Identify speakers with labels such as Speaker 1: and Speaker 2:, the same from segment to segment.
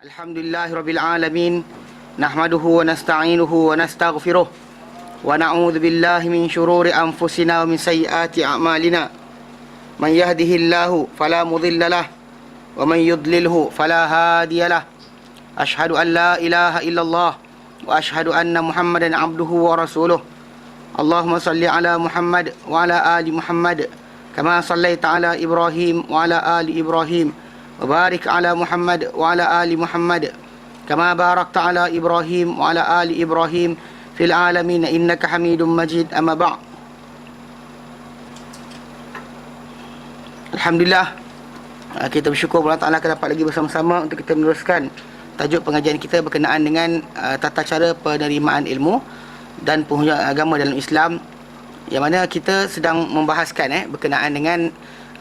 Speaker 1: Alhamdulillahirabbil alamin. Nahmaduhu wa nasta'inuhu wa nastaghfiruh. Wa na'udzu billahi min shururi anfusina wa min sayyiati a'malina. Man yahdihillahu fala mudilla lahu wa man yudlilhu fala hadiya lahu. Ashhadu an la ilaha illallah wa ashhadu anna Muhammadan 'abduhu wa rasuluh. Allahumma salli ala Muhammad wa ala ali Muhammad kama sallaita ala Ibrahim wa ala ali Ibrahim. وبارك على محمد وعلى آل محمد كما باركت على إبراهيم وعلى آل إبراهيم في العالمين إنك حميد مجيد أما بعد. Alhamdulillah, kita bersyukur Allah Ta'ala akan dapat lagi bersama-sama untuk kita meneruskan tajuk pengajian kita berkenaan dengan tata cara penerimaan ilmu dan penghujung agama dalam Islam, yang mana kita sedang membahaskan berkenaan dengan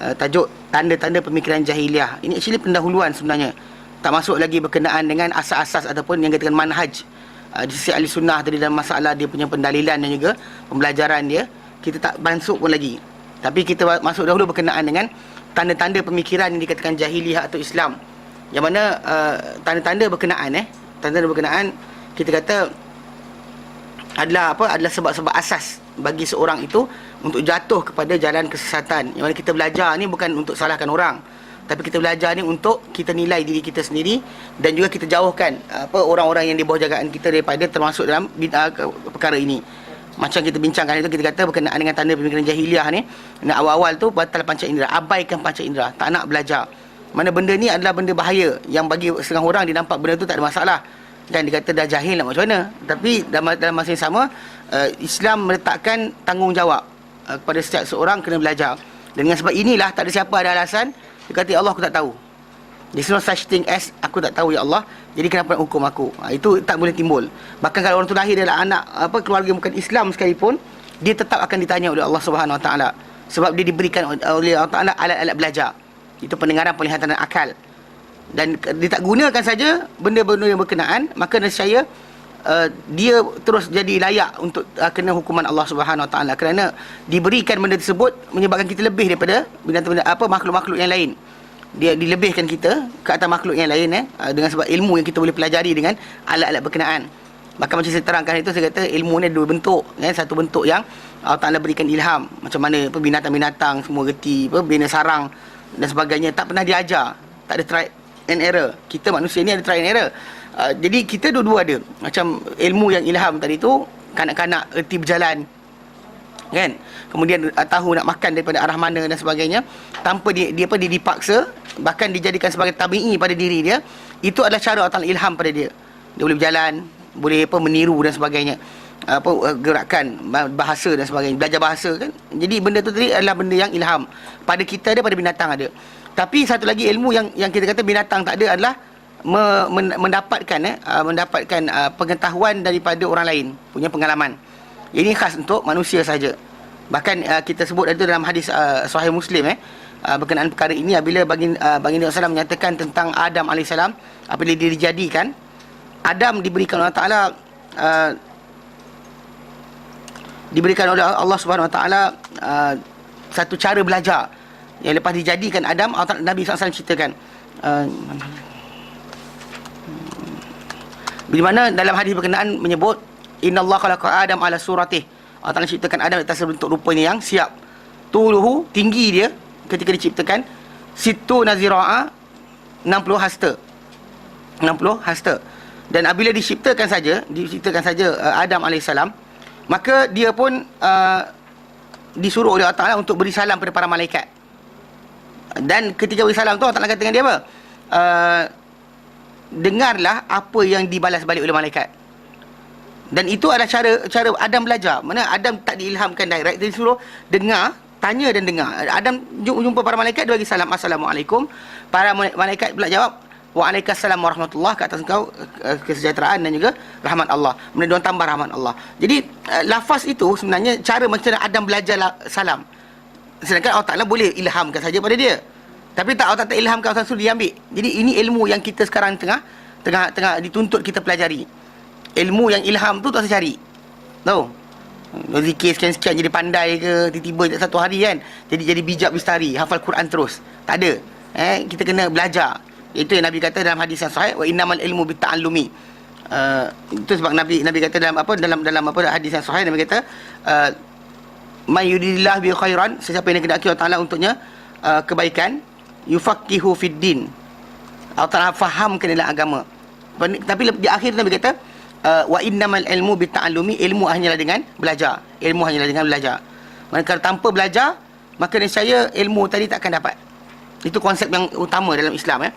Speaker 1: tajuk tanda-tanda pemikiran jahiliah. Ini actually pendahuluan sebenarnya, tak masuk lagi berkenaan dengan asas-asas ataupun yang katakan manhaj di sisi ahli sunnah tadi dalam masalah dia punya pendalilan dan juga pembelajaran dia. Kita tak masuk pun lagi, tapi kita masuk dahulu berkenaan dengan tanda-tanda pemikiran yang dikatakan jahiliah atau Islam, yang mana tanda-tanda berkenaan tanda-tanda berkenaan kita kata adalah sebab-sebab asas bagi seorang itu untuk jatuh kepada jalan kesesatan. Yang mana kita belajar ni bukan untuk salahkan orang, tapi kita belajar ni untuk kita nilai diri kita sendiri dan juga kita jauhkan orang-orang yang di bawah jagaan kita daripada termasuk dalam perkara ini. Macam kita bincangkan itu, kita kata berkenaan dengan tanda pemikiran jahiliah ni, awal-awal tu batal panca indera, abaikan panca indera, tak nak belajar. Mana benda ni adalah benda bahaya yang bagi setengah orang dia nampak benda tu tak ada masalah, dan dia kata dah jahil nak macam mana. Tapi dalam masa yang sama, Islam meletakkan tanggungjawab kepada setiap seorang kena belajar. Dan dengan sebab inilah tak ada siapa ada alasan dia kata, ya Allah, aku tak tahu. There's no such thing as aku tak tahu, ya Allah, jadi kenapa nak hukum aku? Itu tak boleh timbul. Bahkan kalau orang tu lahir adalah anak keluarga bukan Islam sekalipun, dia tetap akan ditanya oleh Allah Subhanahu Wa Taala, sebab dia diberikan oleh Allah Taala alat-alat belajar. Itu pendengaran, penglihatan dan akal. Dan dia tak gunakan saja benda-benda yang berkenaan, maka nescaya dia terus jadi layak untuk kena hukuman Allah Subhanahu Wa Taala, kerana diberikan benda tersebut menyebabkan kita lebih daripada makhluk-makhluk yang lain. Dia dilebihkan kita ke atas makhluk yang lain dengan sebab ilmu yang kita boleh pelajari dengan alat-alat berkenaan. Maka macam saya terangkan itu, saya kata ilmu ni dua bentuk. Satu bentuk yang Allah Taala berikan ilham, macam mana binatang-binatang semua reti, bina sarang dan sebagainya, tak pernah diajar, tak ada try and error. Kita manusia ni ada try and error. Jadi kita dua-dua ada. Macam ilmu yang ilham tadi tu, kanak-kanak erti berjalan, kan, kemudian tahu nak makan daripada arah mana dan sebagainya, tanpa dia dipaksa, bahkan dijadikan sebagai tabi'i pada diri dia. Itu adalah cara Allah Ta'ala ilham pada dia. Dia boleh berjalan, boleh meniru dan sebagainya, gerakan bahasa dan sebagainya, belajar bahasa, kan. Jadi benda tu tadi adalah benda yang ilham. Pada kita ada, pada binatang ada. Tapi satu lagi ilmu yang kita kata binatang tak ada adalah mendapatkan pengetahuan daripada orang lain, punya pengalaman. Ini khas untuk manusia saja. Bahkan kita sebut itu dalam hadis Sahih Muslim berkenaan perkara ini, apabila baginda Rasulullah menyatakan tentang Adam AS, apabila dia dijadikan, Adam diberikan Allah Ta'ala diberikan oleh Allah Subhanahu Wa Ta'ala satu cara belajar. Yang lepas dijadikan Adam, Nabi SAW ceritakan di mana dalam hadis berkenaan menyebut, Innallaha khalaqa Adam ala suratih. Allah Ta'ala ciptakan Adam atas bentuk rupanya yang siap. Tuluhu, tinggi dia ketika diciptakan, situ nazira'a, 60 hasta. 60 hasta. Dan apabila diciptakan saja Adam AS, maka dia pun disuruh oleh Allah Ta'ala untuk beri salam kepada para malaikat. Dan ketika beri salam tu, Allah Ta'ala kata dengan dia apa? Dengarlah apa yang dibalas balik oleh malaikat. Dan itu adalah cara Adam belajar. Mana Adam tak diilhamkan direct, dia disuruh dengar, tanya dan dengar. Adam jumpa para malaikat, dia bagi salam, Assalamualaikum. Para malaikat pula jawab, Waalaikumsalam warahmatullahi, ke atas engkau kesejahteraan dan juga rahmat Allah. Kemudian dia tambah rahmat Allah. Jadi lafaz itu sebenarnya cara macam mana Adam belajar salam. Sedangkan Allah Ta'ala boleh ilhamkan saja pada dia, tapi tak, Allah tak ilhamkan, Allah suruh dia ambil. Jadi ini ilmu yang kita sekarang tengah dituntut kita pelajari. Ilmu yang ilham tu tak usah cari, tahu, zikir sekian-sekian jadi pandai ke, tiba-tiba satu hari kan jadi bijak bistari, hafal Quran terus, tak ada. Kita kena belajar. Itu yang Nabi kata dalam hadis yang sahih, wa innamal ilmu bitta'allumi. Itu sebab Nabi kata dalam hadis yang sahih, Nabi kata may yuridillahu bi khairan, sesiapa yang dikehendaki Allah Taala untuknya kebaikan, yufaqihu fid din, Allah Taala fahamkan dalam agama. Tapi di akhir Nabi kata wa innamal ilmu bitta'allumi, ilmu hanyalah dengan belajar. Ilmu hanyalah dengan belajar. Maka tanpa belajar, maka nescaya ilmu tadi tak akan dapat. Itu konsep yang utama dalam Islam, ya.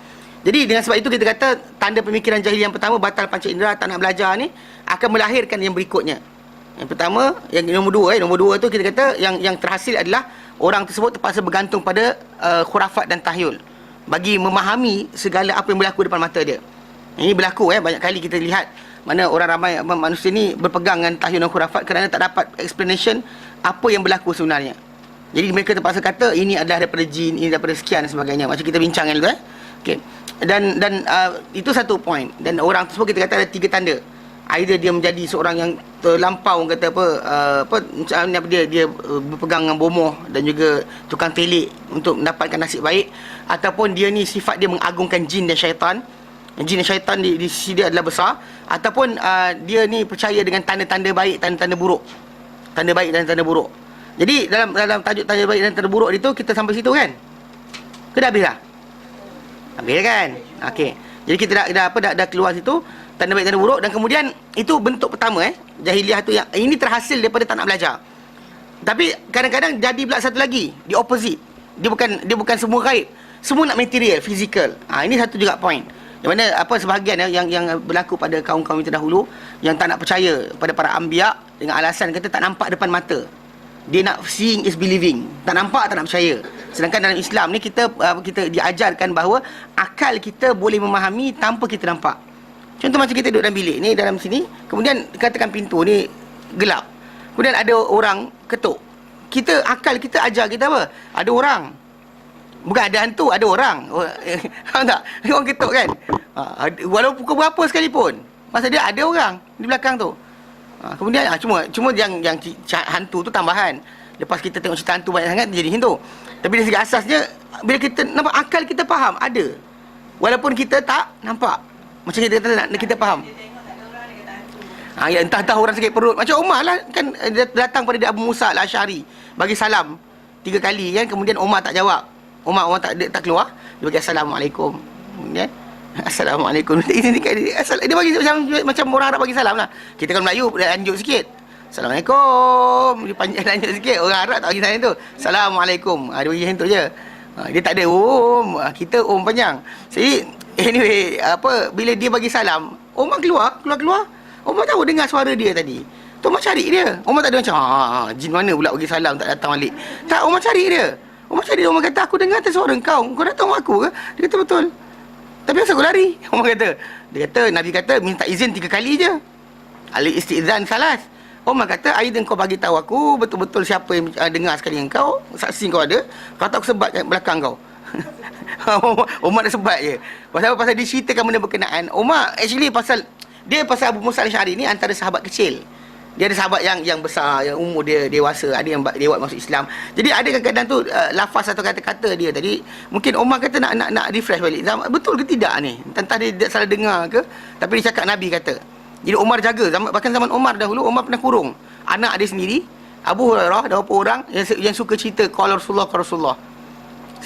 Speaker 1: Jadi dengan sebab itu kita kata tanda pemikiran jahili yang pertama, batal panca indera, tak nak belajar ni, akan melahirkan yang berikutnya. Yang pertama, yang nombor dua tu kita kata yang terhasil adalah orang tersebut terpaksa bergantung pada khurafat dan tahyul bagi memahami segala apa yang berlaku depan mata dia. Ini berlaku, banyak kali kita lihat mana orang ramai manusia ni berpegang dengan tahyul dan khurafat kerana tak dapat explanation apa yang berlaku sebenarnya. Jadi mereka terpaksa kata ini adalah daripada jin, ini daripada sekian dan sebagainya. Macam kita bincangkan dulu, okey. Dan itu satu point. Dan orang tersebut kita kata ada 3 tanda. Either dia menjadi seorang yang terlampau, kata macam dia berpegang dengan bomoh dan juga tukang telik untuk mendapatkan nasib baik, ataupun dia ni sifat dia mengagungkan jin dan syaitan. Jin dan syaitan di sisi dia adalah besar, ataupun dia ni percaya dengan tanda-tanda baik, tanda-tanda buruk. Tanda baik dan tanda buruk. Jadi dalam tajuk tanda baik dan tanda buruk itu kita sampai situ kan? Ke dah habis dah? Habis kan? Okey. Jadi kita dah keluar situ tanda baik tanda buruk, dan kemudian itu bentuk pertama jahiliah tu, yang ini terhasil daripada tak nak belajar. Tapi kadang-kadang jadi pula satu lagi, di opposite. Dia bukan semua gaib. Semua nak material, physical. Ini satu juga point. Yang mana sebahagian yang berlaku pada kaum-kaum yang terdahulu yang tak nak percaya pada para anbiya dengan alasan kata tak nampak depan mata. Dia nak seeing is believing. Tak nampak, tak nak percaya. Sedangkan dalam Islam ni kita diajarkan bahawa akal kita boleh memahami tanpa kita nampak. Contoh macam kita duduk dalam bilik ni, dalam sini, kemudian katakan pintu ni gelap. Kemudian ada orang ketuk. Akal kita ajar kita apa? Ada orang. Bukan ada hantu, ada orang. Faham tak? Orang ketuk kan? Walaupun pukul berapa sekalipun, masa dia ada orang di belakang tu. Kemudian cuma yang hantu tu tambahan. Lepas kita tengok cerita hantu banyak sangat, jadi hantu. Tapi dari segi asasnya, bila kita nampak, akal kita faham ada, walaupun kita tak nampak. Macam kita faham. Ya, entah orang sakit perut. Macam Umar lah kan, dia datang pada dia Abu Musa al-Asy'ari, bagi salam 3 kali kan. Kemudian Umar tak jawab. Umar tak keluar. Dia bagi assalamualaikum. Kemudian assalamualaikum. Dia bagi macam orang Arab bagi salam lah. Kita kan Melayu lanjut sikit. Assalamualaikum. Dia panjang lanjut sikit. Orang Arab tak bagi salam tu. Assalamualaikum. Dia bagi macam tu je. Dia tak ada kita panjang. Jadi anyway, bila dia bagi salam, Umar keluar. Umar tahu dengar suara dia tadi. Tu Umar cari dia. Umar tak ada macam jin mana pula bagi salam tak datang balik. Tak, Umar cari dia. Umar kata, aku dengar suara kau datang rumah aku ke? Dia kata betul. Tapi asal kau lari? Umar kata. Dia kata, Nabi kata minta izin 3 kali je. Al-istizan salas. Umar kata, aida kau bagi tahu aku betul-betul siapa yang dengar sekali dengan kau, saksi kau ada. Kata aku sebat kat belakang kau. Umar dah sebat je. Pasal dia ceritakan benda berkenaan. Umar actually pasal Abu Musa al-Asy'ari ni antara sahabat kecil. Dia ada sahabat yang besar, yang umur dia dewasa, ada yang lewat masuk Islam. Jadi ada kadang-kadang tu lafaz atau kata-kata dia tadi, mungkin Umar kata nak refresh balik. Betul ke tidak ni? Entah dia salah dengar ke, tapi dia cakap Nabi kata. Jadi Umar jaga, bahkan zaman Umar dahulu, Umar pernah kurung anak dia sendiri, Abu Hurairah, dan beberapa orang yang suka cerita qala Rasulullah.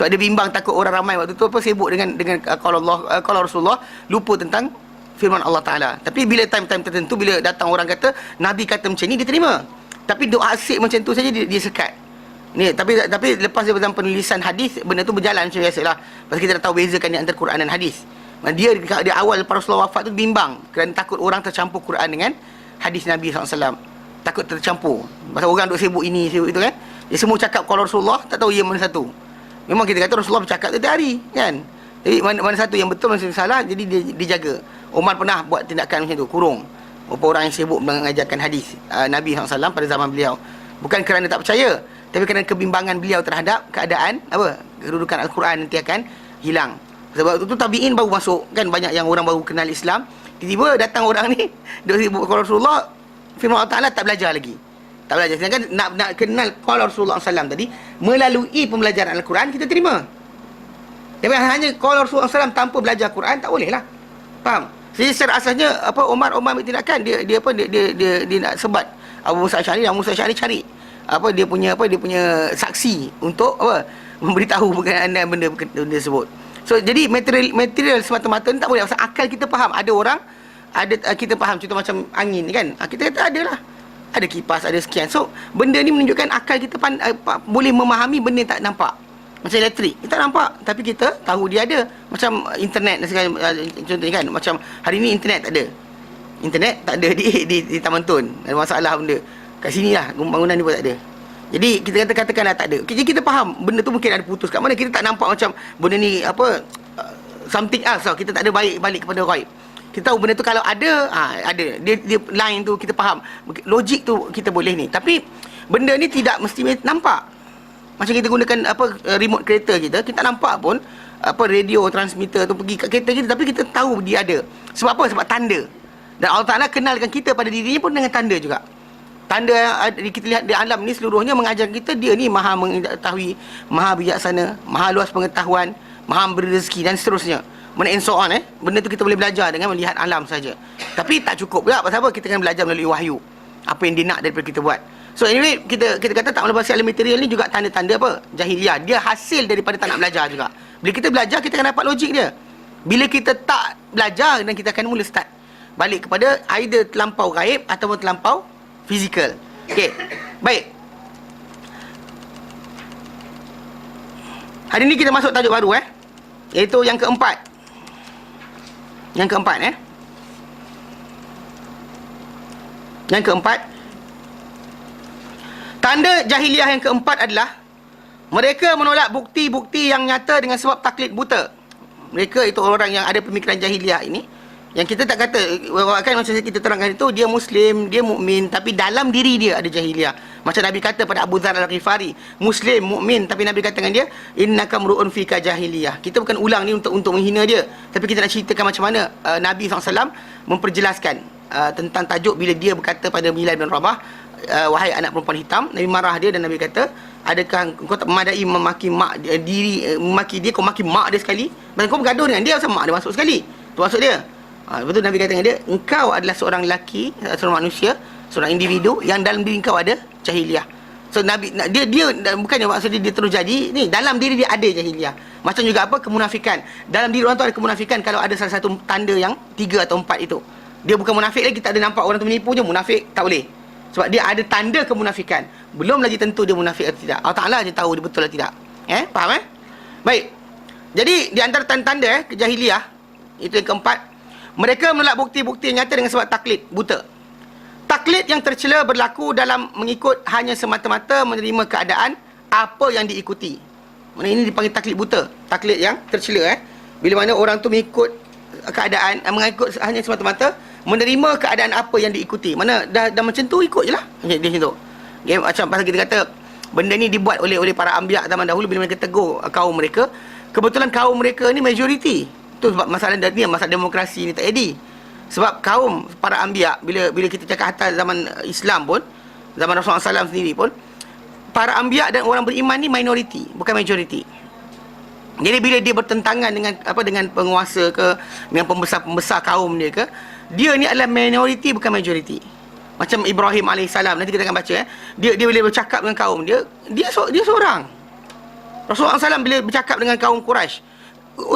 Speaker 1: Sebab dia bimbang takut orang ramai waktu tu sibuk dengan qala Rasulullah, lupa tentang firman Allah Ta'ala. Tapi bila time-time tertentu, bila datang orang kata Nabi kata macam ni, dia terima. Tapi doa asyik macam tu saja dia sekat ni. Tapi lepas dalam penulisan hadis, benda tu berjalan macam biasalah. Pasal kita dah tahu bezakan antara Quran dan hadis. Dia awal lepas Rasulullah wafat tu bimbang kerana takut orang tercampur Quran dengan hadis Nabi SAW. Takut tercampur. Pasal orang duk sibuk ini, sibuk itu kan. Dia semua cakap kalau Rasulullah, tak tahu ia mana satu. Memang kita kata Rasulullah bercakap setiap hari kan. Jadi mana satu yang betul, mana satu yang salah. Jadi dia jaga. Umar pernah buat tindakan macam tu, kurung beberapa orang yang sibuk mengajarkan hadis Nabi SAW pada zaman beliau. Bukan kerana tak percaya, tapi kerana kebimbangan beliau terhadap keadaan kedudukan Al-Quran nanti akan hilang. Sebab itu tabi'in baru masuk kan, banyak yang orang baru kenal Islam. Tiba-tiba datang orang ni dia sibuk qala Rasulullah, firman Allah Ta'ala tak belajar lagi. Tak belajar. Sedangkan nak kenal qala Rasulullah SAW tadi melalui pembelajaran Al-Quran kita terima. Tapi hanya kalau Rasulullah SAW tanpa belajar Quran, tak boleh lah. Faham? Jadi secara asasnya Umar bertindakan dia nak sebat Abu Musa Asy'ari, Abu Musa Asy'ari cari dia punya saksi untuk memberitahu berkenaan benda tersebut. So jadi material semata-mata ni tak boleh. Pasal akal kita faham. Ada orang kita faham, contoh macam angin ni kan. Kita kata ada lah. Ada kipas, ada sekian. So benda ni menunjukkan akal kita boleh memahami benda yang tak nampak. Macam elektrik, kita nampak tapi kita tahu dia ada. Macam internet dan segala contohnya kan. Macam hari ni internet tak ada. Internet tak ada di Taman Tun. Ada masalah benda. Kat sini lah bangunan ni pun tak ada. Jadi kita katakanlah tak ada. Jadi kita faham benda tu mungkin ada putus kat mana. Kita tak nampak macam benda ni something else tau. Kita tak ada balik kepada ghaib. Kita tahu benda tu kalau ada, ada. Dia line tu kita faham. Logik tu kita boleh ni. Tapi benda ni tidak mesti nampak. Macam kita gunakan remote kereta kita nampak pun radio transmitter tu pergi kat kereta kita, tapi kita tahu dia ada. Sebab apa? Sebab tanda. Dan Allah Ta'ala kenalkan kita pada dirinya pun dengan tanda juga. Tanda yang kita lihat di alam ni seluruhnya mengajar kita dia ni maha mengetahui, maha bijaksana, maha luas pengetahuan, maha memberi rezeki dan seterusnya. And so on. Benda tu kita boleh belajar dengan melihat alam saja. Tapi tak cukup juga. Pasal apa? Kita kena belajar melalui wahyu. Apa yang dia nak daripada kita buat. So anyway, kita kata tak melebasi alam material ni juga tanda-tanda jahiliah. Dia hasil daripada tak nak belajar juga. Bila kita belajar, kita akan dapat logik dia. Bila kita tak belajar, dan kita akan mula start balik kepada either terlampau gaib ataupun terlampau fizikal. Okey. Baik. Hari ni kita masuk tajuk baru iaitu yang keempat. Yang keempat, tanda jahiliah yang keempat adalah mereka menolak bukti-bukti yang nyata dengan sebab taklid buta. Mereka itu orang yang ada pemikiran jahiliah ini, yang kita tak kata, kan macam kita terangkan itu, dia Muslim, dia mukmin, tapi dalam diri dia ada jahiliah. Macam Nabi kata pada Abu Dzar Al-Ghifari, Muslim, mukmin, tapi Nabi kata dengan dia, innaka mru'un fika jahiliyah. Kita bukan ulang ni untuk menghina dia, tapi kita nak ceritakan macam mana Nabi SAW memperjelaskan tentang tajuk bila dia berkata pada Bilal bin Rabah, wahai anak perempuan hitam. Nabi marah dia dan Nabi kata, adakah kau tak memadai memaki mak memaki dia, kau maki mak dia sekali, dan kau bergaduh dengan dia pasal mak dia masuk sekali. Tu maksud dia. Lepas tu Nabi kata dengan dia, engkau adalah seorang lelaki, seorang manusia, seorang individu yang dalam diri engkau ada jahiliah. So Nabi dia bukannya maksud dia terus jadi ni, dalam diri dia ada jahiliah. Macam juga kemunafikan. Dalam diri orang tu ada kemunafikan kalau ada salah satu tanda yang 3 atau 4 itu. Dia bukan munafik lagi, kita ada nampak orang tu menipu je, munafik tak boleh. Sebab dia ada tanda kemunafikan. Belum lagi tentu dia munafik atau tidak. Allah Ta'ala je tahu dia betul atau tidak. Faham Baik. Jadi di antara tanda-tanda kejahiliah, itu yang keempat, mereka menolak bukti-bukti yang nyata dengan sebab taklid buta. Taklid yang tercela berlaku dalam mengikut hanya semata-mata menerima keadaan apa yang diikuti. Ini dipanggil taklid buta. Taklid yang tercela bila mana orang tu mengikut keadaan, mengikut hanya semata-mata menerima keadaan apa yang diikuti. Mana dah macam tu ikut je lah. Dia macam tu. Macam pasal kita kata benda ni dibuat oleh para anbiya zaman dahulu bila mereka tegur kaum mereka. Kebetulan kaum mereka ni majoriti. Tu sebab masalah demokrasi ni tak jadi. Sebab kaum para anbiya, bila kita cakap atas zaman Islam pun, zaman Rasulullah SAW sendiri pun, para anbiya dan orang beriman ni minoriti, bukan majoriti. Jadi bila dia bertentangan dengan penguasa ke, dengan pembesar-pembesar kaum dia ke, dia ni adalah minoriti bukan majoriti. Macam Ibrahim AS, nanti kita akan baca dia bila bercakap dengan kaum dia seorang. Rasulullah SAW bila bercakap dengan kaum Quraisy,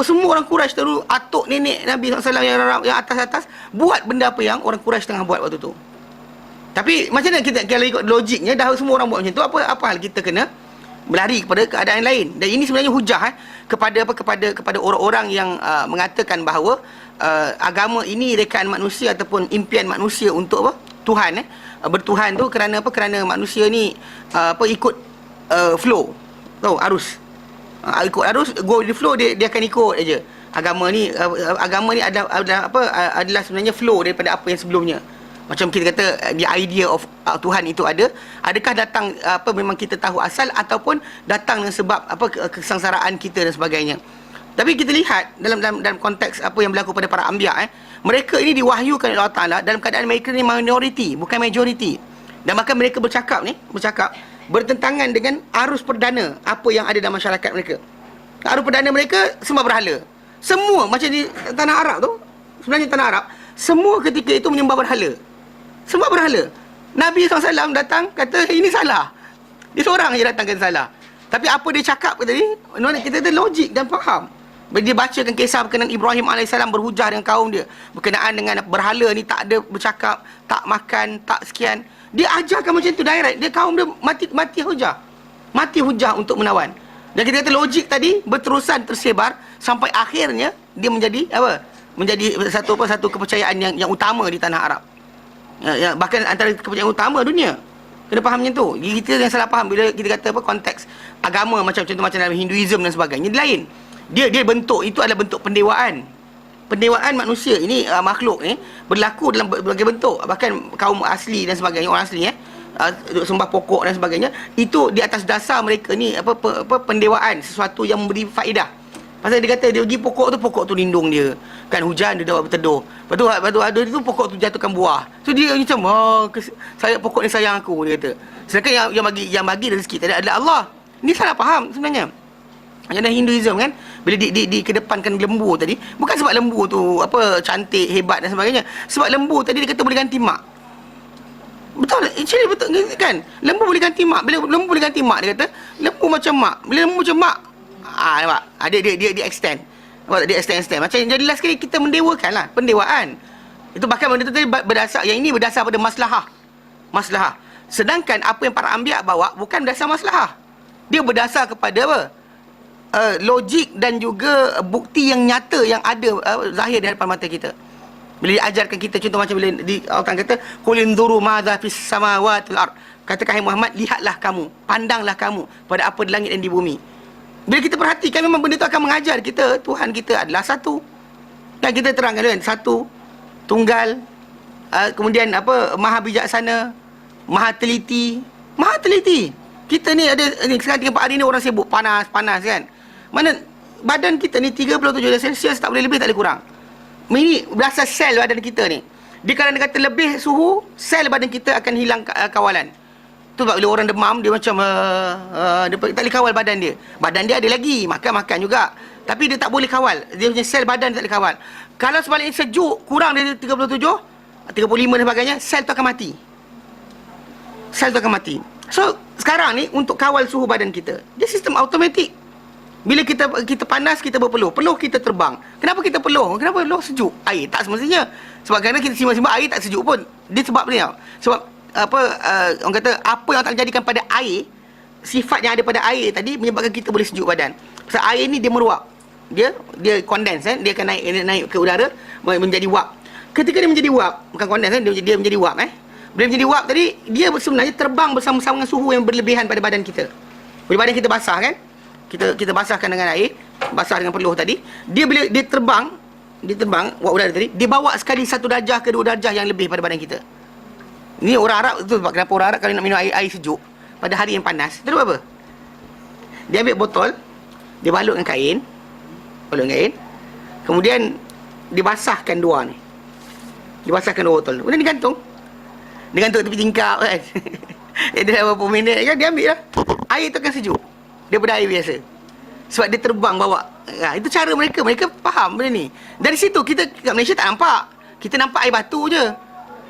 Speaker 1: semua orang Quraisy terus atuk nenek Nabi SAW yang atas-atas buat benda apa yang orang Quraisy tengah buat waktu tu. Tapi macam mana kita kalau ikut logiknya, dah semua orang buat macam tu, apa hal kita kena berlari kepada keadaan lain? Dan ini sebenarnya hujah kepada orang-orang yang mengatakan bahawa agama ini rekaan manusia ataupun impian manusia untuk Tuhan. Bertuhan tu kerana kerana manusia ni ikut flow, tahu, arus. Ikut arus, go with the flow, dia akan ikut aja. Agama ni adalah sebenarnya flow daripada apa yang sebelumnya. Macam kita kata the idea of Tuhan itu ada. Adakah datang memang kita tahu asal ataupun datang dengan sebab kesengsaraan kita dan sebagainya. Tapi kita lihat dalam konteks apa yang berlaku pada para anbiya, mereka ini diwahyukan oleh Allah Taala dalam keadaan mereka ni minoriti, bukan majoriti. Dan maka mereka bercakap bertentangan dengan arus perdana apa yang ada dalam masyarakat mereka. Taaruf perdana mereka sembah berhala. Semua macam di tanah Arab tu, sebenarnya tanah Arab, semua ketika itu menyembah berhala. Sembah berhala. Nabi SAW datang kata ini salah. Dia seorang je datang kata salah. Tapi apa dia cakap tadi, kita ada logik dan faham. Bila dia bacakan kisah berkenaan Ibrahim AS berhujah dengan kaum dia berkenaan dengan berhala ni, tak ada bercakap, tak makan, tak sekian. Dia ajarkan macam tu direct. Dia kaum dia mati hujah. Mati hujah untuk menawan. Dan kita kata logik tadi berterusan tersebar sampai akhirnya dia menjadi apa? Menjadi satu kepercayaan yang utama di tanah Arab. Ya, bahkan antara kepercayaan utama dunia. Kena faham macam tu. Kita yang salah faham bila kita kata apa konteks agama macam contoh macam dalam Hinduism dan sebagainya. Dia lain. Dia bentuk itu adalah bentuk pendewaan. Pendewaan manusia ini makhluk ni berlaku dalam berbagai bentuk. Bahkan kaum asli dan sebagainya, orang asli sembah pokok dan sebagainya, itu di atas dasar mereka ni apa pendewaan, sesuatu yang memberi faedah. Pasal dia kata dia pergi pokok tu lindung dia. Kan hujan dia dapat berteduh. Lepas tu ada tu pokok tu jatuhkan buah. So dia macam saya pokok ni sayang aku, dia kata. Sedangkan yang bagi rezeki tadi adalah Allah. Ini salah faham sebenarnya. Yang dalam Hinduism kan, bila dikedepankan lembu tadi, bukan sebab lembu tu apa cantik, hebat dan sebagainya. Sebab lembu tadi dia kata boleh ganti mak. Betul, actually betul kan? Lembu boleh ganti mak. Bila lembu boleh ganti mak, dia kata lembu macam mak. Bila lembu macam mak, nampak? Dia extend. Nampak? Dia extend. Macam jadilah sekali kita mendewakan lah, pendewaan. Itu bahkan benda tu tadi berdasar, yang ini berdasar pada maslahah. Sedangkan apa yang para anbiya bawa bukan berdasar maslahah. Dia berdasar kepada apa? Logik dan juga bukti yang nyata yang ada zahir di hadapan mata kita. Bila diajarkan kita, contoh macam bila Allah kata qul inzuru madza fis samawati wal ard, katakan hai Muhammad, lihatlah kamu, pandanglah kamu pada apa di langit dan di bumi. Bila kita perhatikan, memang benda tu akan mengajar kita Tuhan kita adalah satu. Dan kita terangkan kan, satu, tunggal, kemudian apa, maha bijaksana, maha teliti. Kita ni ada ni, sekarang 3-4 hari ni orang sibuk panas kan. Mana badan kita ni 37 darjah Celsius, tak boleh lebih, tak boleh kurang. Ini berasal sel badan kita ni. Dia kalau dia kata lebih suhu, sel badan kita akan hilang kawalan. Tu sebab bila orang demam, dia macam dia tak boleh kawal badan dia. Badan dia ada lagi, makan juga, tapi dia tak boleh kawal. Dia punya sel badan tak boleh kawal. Kalau sebaliknya sejuk, kurang dari 37, 35 dan sebagainya, sel tu akan mati. So sekarang ni untuk kawal suhu badan kita, dia sistem automatik. Bila kita panas, kita berpeluh. Peluh kita terbang. Kenapa kita peluh? Kenapa peluh sejuk? Air tak semestinya. Sebab kerana kita simak-simak air tak sejuk pun. Dia sebab ni. Sebab orang kata apa yang tak jadikan pada air, sifat yang ada pada air tadi menyebabkan kita boleh sejuk badan. Sebab air ni dia meruap. Dia condense dia akan naik ke udara menjadi wap. Ketika dia menjadi wap, bukan condense dia menjadi wap Bila menjadi wap tadi, dia sebenarnya terbang bersama-sama dengan suhu yang berlebihan pada badan kita. Bila badan kita basah kan, kita basahkan dengan air, basah dengan peluh tadi, bila dia terbang wap udara tadi, dia bawa sekali 1 darjah ke 2 darjah yang lebih pada badan kita. Ini orang Arab tu sebab kenapa orang Arab kalau nak minum air sejuk pada hari yang panas, dia buat apa? Dia ambil botol, dia balut dengan kain, kemudian dibasahkan dua botol, kemudian digantung tepi tingkap kan. Dia berapa minit kan, dia ambil lah, air tu akan sejuk daripada air biasa. Sebab dia terbang bawa. Itu cara mereka faham benda ni. Dari situ kita kat Malaysia tak nampak. Kita nampak air batu je.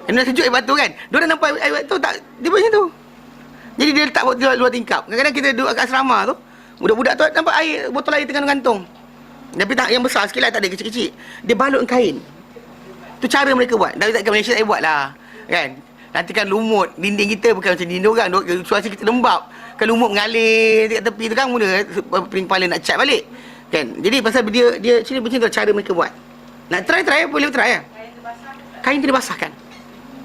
Speaker 1: Yang dah sejuk air batu kan. Diorang nampak air batu tak, dia buat macam tu. Jadi dia letak luar tingkap. Kadang-kadang kita duduk kat asrama tu, budak-budak tu nampak botol air tengah gantung. Tapi tak yang besar sikit lah, tak ada kecil-kecil. Dia balut dengan kain. Tu cara mereka buat. Dari kat Malaysia tak buat lah kan. Nanti kan lumut dinding kita bukan macam dinding orang. Cuaca kita lembap. Kalau lumut mengalir dekat tepi tu kan, mula piring kepala nak cat balik kan. Jadi pasal dia sini macam tu cara mereka buat. Nak try boleh try lah. Kain tu dibasahkan.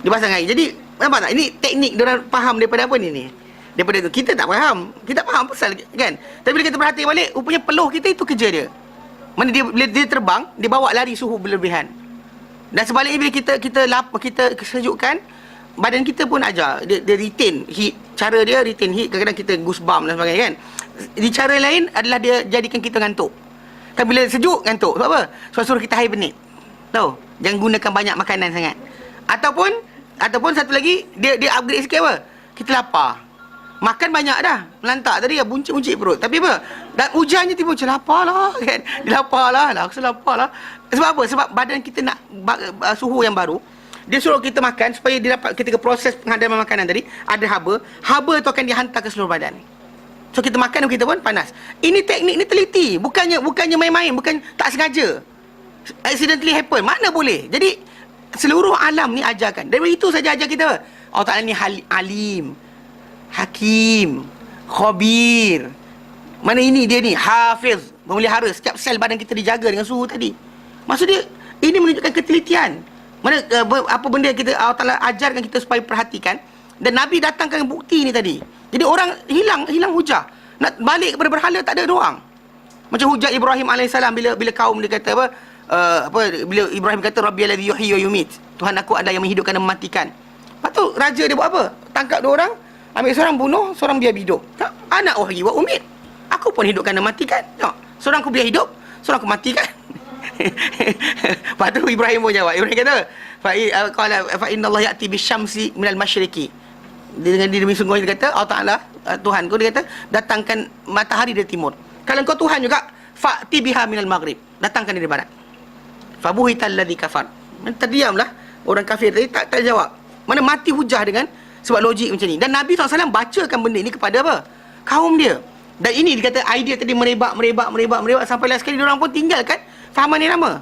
Speaker 1: Dibasah dengan air. Jadi nampak tak? Ini teknik diorang faham daripada apa ni? Daripada tu. Kita tak faham. Kita faham pasal kan. Tapi bila kita perhati balik, rupanya peluh kita itu kerja dia. Mana bila dia terbang, dia bawa lari suhu berlebihan. Dan sebaliknya bila kita kesejukkan, badan kita pun ajar dia retain heat. Cara dia retain heat. Kadang-kadang kita goosebump dan sebagainya kan. Di cara lain adalah dia jadikan kita ngantuk. Kan bila sejuk ngantuk. Sebab apa? Sebab suruh kita hibernate. Tahu? Jangan gunakan banyak makanan sangat. Ataupun satu lagi, dia upgrade sikit apa? Kita lapar. Makan banyak dah. Melantak tadi, buncit-buncit perut. Tapi apa? Dan hujannya tiba macam lapar lah. Kan? Dia lapar lah. Aku lapar lah. Sebab apa? Sebab badan kita nak suhu yang baru. Dia suruh kita makan supaya dia dapat ketika proses penghadaman makanan tadi, ada haba. Haba tu akan dihantar ke seluruh badan. So kita makan, kita pun panas. Ini teknik ni teliti. Bukannya main-main. Bukan tak sengaja. Accidentally happen. Mana boleh. Jadi seluruh alam ni ajarkan. Dari itu saja ajar kita. Allah Ta'ala ni alim, hakim, khabir. Mana ini dia ni? Hafiz, memelihara setiap sel badan kita dijaga dengan suhu tadi. Maksud dia, ini menunjukkan ketelitian. Mana apa benda yang kita Allah Ta'ala ajarkan kita supaya perhatikan. Dan Nabi datangkan bukti ni tadi. Jadi orang hilang hujah. Nak balik kepada berhala tak ada ruang. Macam hujah Ibrahim AS bila kaum dia kata bila Ibrahim kata Rabbiyalladzi yuhyi wa yumit. Tuhan aku adalah yang menghidupkan dan mematikan. Lepas tu raja dia buat apa? Tangkap dua orang, ambil seorang bunuh, seorang biar hidup. Tak, anak wahyi wa umit. Aku pun hidupkan dan matikan. Tak, seorang aku biar hidup, seorang aku matikan. Lepas tu Ibrahim pun jawab. Ibrahim kata, fa innallaha ya'ti bisyamsi minal masyriqi. Dengan diri sungguh dia kata, Allah Ta'ala, Tuhan ku, dia kata, datangkan matahari dari timur. Kalau kau Tuhan juga, fa'ti biha minal maghrib. Datangkan dari barat. Fabuhital ladzi kafar. Terdiamlah orang kafir tadi, tak jawab. Mana mati hujah dengan sebab logik macam ni. Dan Nabi SAW bacakan benda ni kepada apa? Kaum dia. Dan ini dia kata idea tadi merebak sampailah sekali diorang pun tinggalkan fahaman yang lama.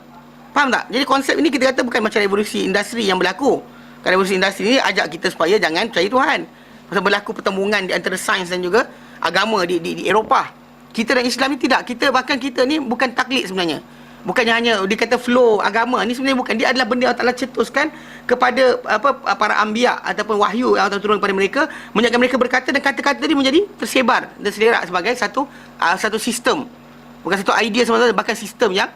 Speaker 1: Faham tak? Jadi konsep ini kita kata bukan macam revolusi industri yang berlaku. Kalau revolusi industri ni ajak kita supaya jangan percaya Tuhan. Pasal berlaku pertembungan di antara sains dan juga agama di Eropah. Kita dan Islam ni tidak. Bahkan kita ni bukan taklid sebenarnya. Bukannya hanya dikata flow agama ni, sebenarnya bukan. Dia adalah benda yang Allah Ta'ala cetuskan kepada para anbiya ataupun wahyu yang Allah turun kepada mereka, menyebabkan mereka berkata dan kata-kata tadi menjadi tersebar dan selerak sebagai satu sistem. Bukan satu idea semata, bahkan sistem yang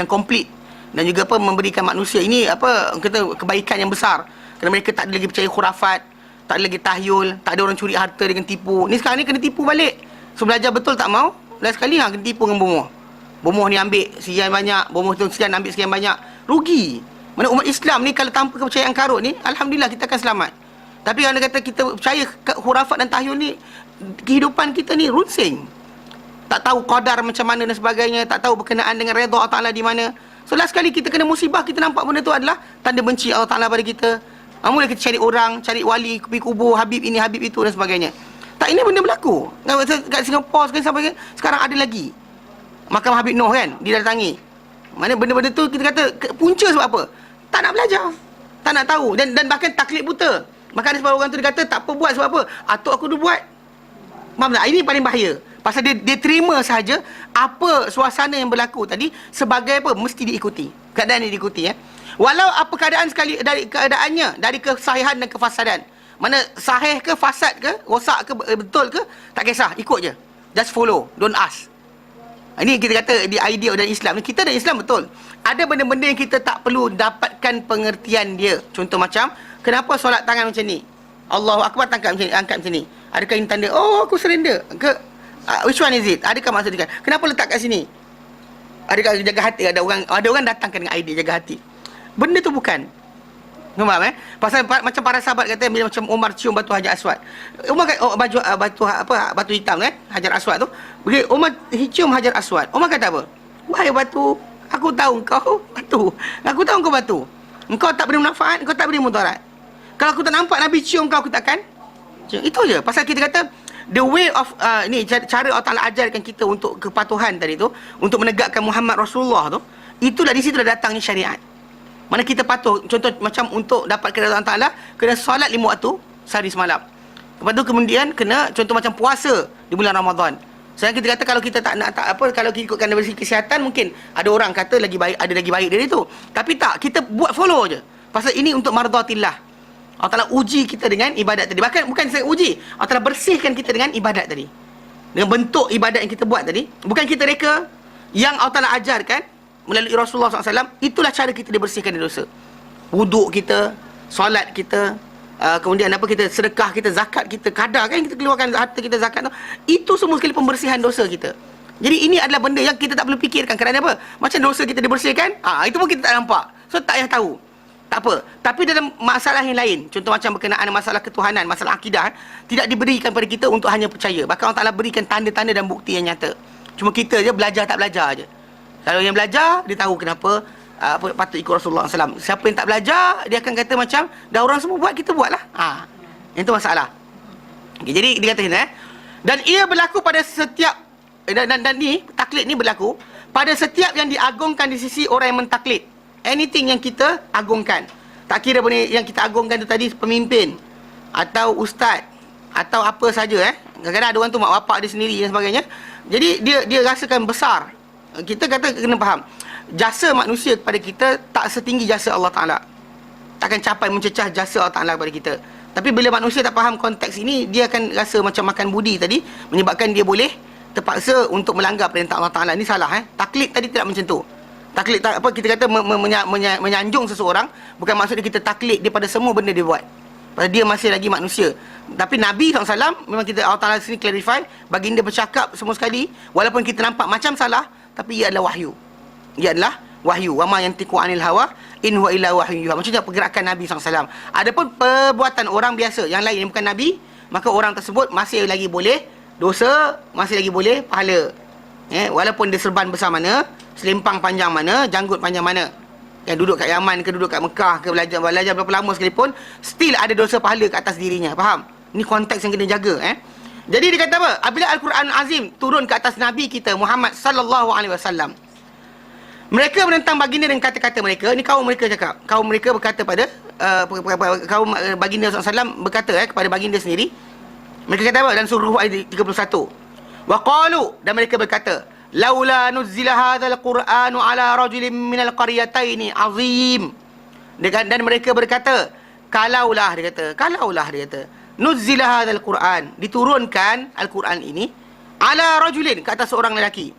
Speaker 1: komplit dan juga memberikan manusia ini kata kebaikan yang besar. Kerana mereka tak ada lagi percaya khurafat, tak ada lagi tahyul, tak ada orang curi harta dengan tipu. Ni sekarang ni kena tipu balik. So belajar betul tak mau, last sekali kena tipu dengan bomoh. Bomoh ni ambil sekian banyak, bomoh tu sekian ambil sekian banyak. Rugi. Mana umat Islam ni kalau tanpa kepercayaan karut ni, alhamdulillah kita akan selamat. Tapi kalau kata kita percaya khurafat dan tahyul ni, kehidupan kita ni runsing. Tak tahu qadar macam mana dan sebagainya, tak tahu berkenaan dengan redha Allah Ta'ala di mana. So last kali kita kena musibah, kita nampak benda tu adalah tanda benci Allah Ta'ala pada kita. Mula kita cari orang, cari wali, pergi kubur, habib ini, habib itu dan sebagainya. Tak, ini benda berlaku. Kat Singapura sekarang ada lagi. Makam Habib Noh kan, didatangi. Mana benda-benda tu kita kata punca sebab apa? Tak nak belajar, tak nak tahu, dan bahkan taklid buta. Maka ada sebab orang tu dia kata tak apa buat sebab apa? Atuk aku dah buat. Faham tak? Ini paling bahaya. Pasal dia terima sahaja apa suasana yang berlaku tadi sebagai apa? Mesti diikuti. Keadaan ini diikuti Walau apa keadaan sekali dari keadaannya, dari kesahihan dan kefasadan. Mana sahih ke, fasad ke, rosak ke, betul ke, tak kisah, ikut je. Just follow, don't ask. Ini kita kata di idea dan Islam. Kita dan Islam betul. Ada benda-benda yang kita tak perlu dapatkan pengertian dia. Contoh macam, kenapa solat tangan macam ni? Allahu Akbar angkat macam ni. Adakah ini tanda, oh aku surrender ke? Which one is it? Adakah maksud dia? Kenapa letak kat sini? Adakah jaga hati? Ada orang datangkan dengan idea jaga hati. Benda tu bukan. Faham Pasal macam para sahabat kata bila macam Umar cium batu Hajar Aswad. Umar kata batu hitam kan, Hajar Aswad tu. Bila Umar cium Hajar Aswad, Umar kata apa? Wahai batu, aku tahu engkau batu. Aku tahu engkau batu. Engkau tak beri manfaat, engkau tak beri mudarat. Kalau aku tak nampak Nabi cium kau, aku takkan. Itu je. Pasal kita kata the way of ni cara Allah Ta'ala ajarkan kita untuk kepatuhan tadi tu, untuk menegakkan Muhammad Rasulullah tu, itulah di situ dah datangnya syariat. Mana kita patuh. Contoh macam untuk dapat keridhaan Allah Ta'ala, kena solat 5 waktu sehari semalam. Lepas tu kemudian kena contoh macam puasa di bulan Ramadan. Sekarang kita kata kalau kita kalau kita ikutkan dari segi kesihatan, mungkin ada orang kata ada lagi baik dari itu. Tapi tak, kita buat follow je. Pasal ini untuk mardatillah. Allah Ta'ala uji kita dengan ibadat tadi. Bahkan bukan saya uji, Allah Ta'ala bersihkan kita dengan ibadat tadi. Dengan bentuk ibadat yang kita buat tadi. Bukan kita reka, yang Allah Ta'ala ajarkan melalui Rasulullah SAW, itulah cara kita dibersihkan dari dosa. Wuduk kita, solat kita, kemudian kita sedekah kita, zakat kita, kadar kan kita keluarkan harta kita zakat tu, itu semua sekali pembersihan dosa kita. Jadi ini adalah benda yang kita tak perlu fikirkan. Kerana apa? Macam dosa kita dibersihkan, itu pun kita tak nampak. So tak payah tahu. tak apa. Tapi dalam masalah yang lain, contoh macam berkenaan masalah ketuhanan, masalah akidah, tidak diberikan pada kita untuk hanya percaya. Bahkan Allah Ta'ala berikan tanda-tanda dan bukti yang nyata. Cuma kita je belajar tak belajar je. Kalau yang belajar, dia tahu kenapa patut ikut Rasulullah SAW. Siapa yang tak belajar, dia akan kata macam, dah orang semua buat, kita buatlah. Yang tu masalah. Okay, jadi dia kata ni, dan ia berlaku pada setiap, dan ni, taklid ni berlaku pada setiap yang diagungkan di sisi orang yang mentaklid. Anything yang kita agungkan. Tak kira benda yang kita agungkan tu tadi, pemimpin, atau ustaz, atau apa saja. Kadang-kadang ada orang tu mak bapak dia sendiri dan sebagainya. Jadi dia rasakan besar. Kita kata kena faham, jasa manusia kepada kita tak setinggi jasa Allah Ta'ala. Takkan capai mencecah jasa Allah Ta'ala kepada kita. Tapi bila manusia tak faham konteks ini, dia akan rasa macam makan budi tadi, menyebabkan dia boleh terpaksa untuk melanggar perintah Allah Ta'ala. Ini salah. Taklid tadi tidak macam tu. Taklid apa kita kata menyanjung seseorang, bukan maksudnya kita taklid dia pada semua benda dia buat. Pada dia masih lagi manusia. Tapi Nabi SAW, memang kita Allah Ta'ala sini clarify, baginda bercakap semua sekali, walaupun kita nampak macam salah, tapi ia adalah wahyu. Ia adalah wahyu. Wa ma yantiqu 'anil hawa in huwa illa wahyu yuha. Maksudnya pergerakan Nabi SAW. Adapun perbuatan orang biasa yang lain yang bukan Nabi, maka orang tersebut masih lagi boleh dosa, masih lagi boleh pahala. Walaupun dia serban besar mana, selempang panjang mana, janggut panjang mana, yang duduk kat Yaman ke, duduk kat Mekah ke, belajar berapa lama sekalipun, still ada dosa pahala kat atas dirinya. Faham? Ini konteks yang kena jaga. Jadi dia kata apa? Apabila Al-Quran Azim turun ke atas Nabi kita Muhammad sallallahu alaihi wasallam, mereka menentang baginda dengan kata-kata mereka. Ini kaum mereka cakap. Kaum mereka berkata pada kaum baginda SAW berkata kepada baginda sendiri. Mereka kata apa? Dan surah ayat 31. Wa qalu, dan mereka berkata, laula nuzzila hadzal qur'anu ala rajulin minal qaryataini azim. Dan mereka berkata, kalaulah dia kata nuzzila hadzal qur'an, diturunkan al-Quran ini ala rajulin, ke atas seorang lelaki,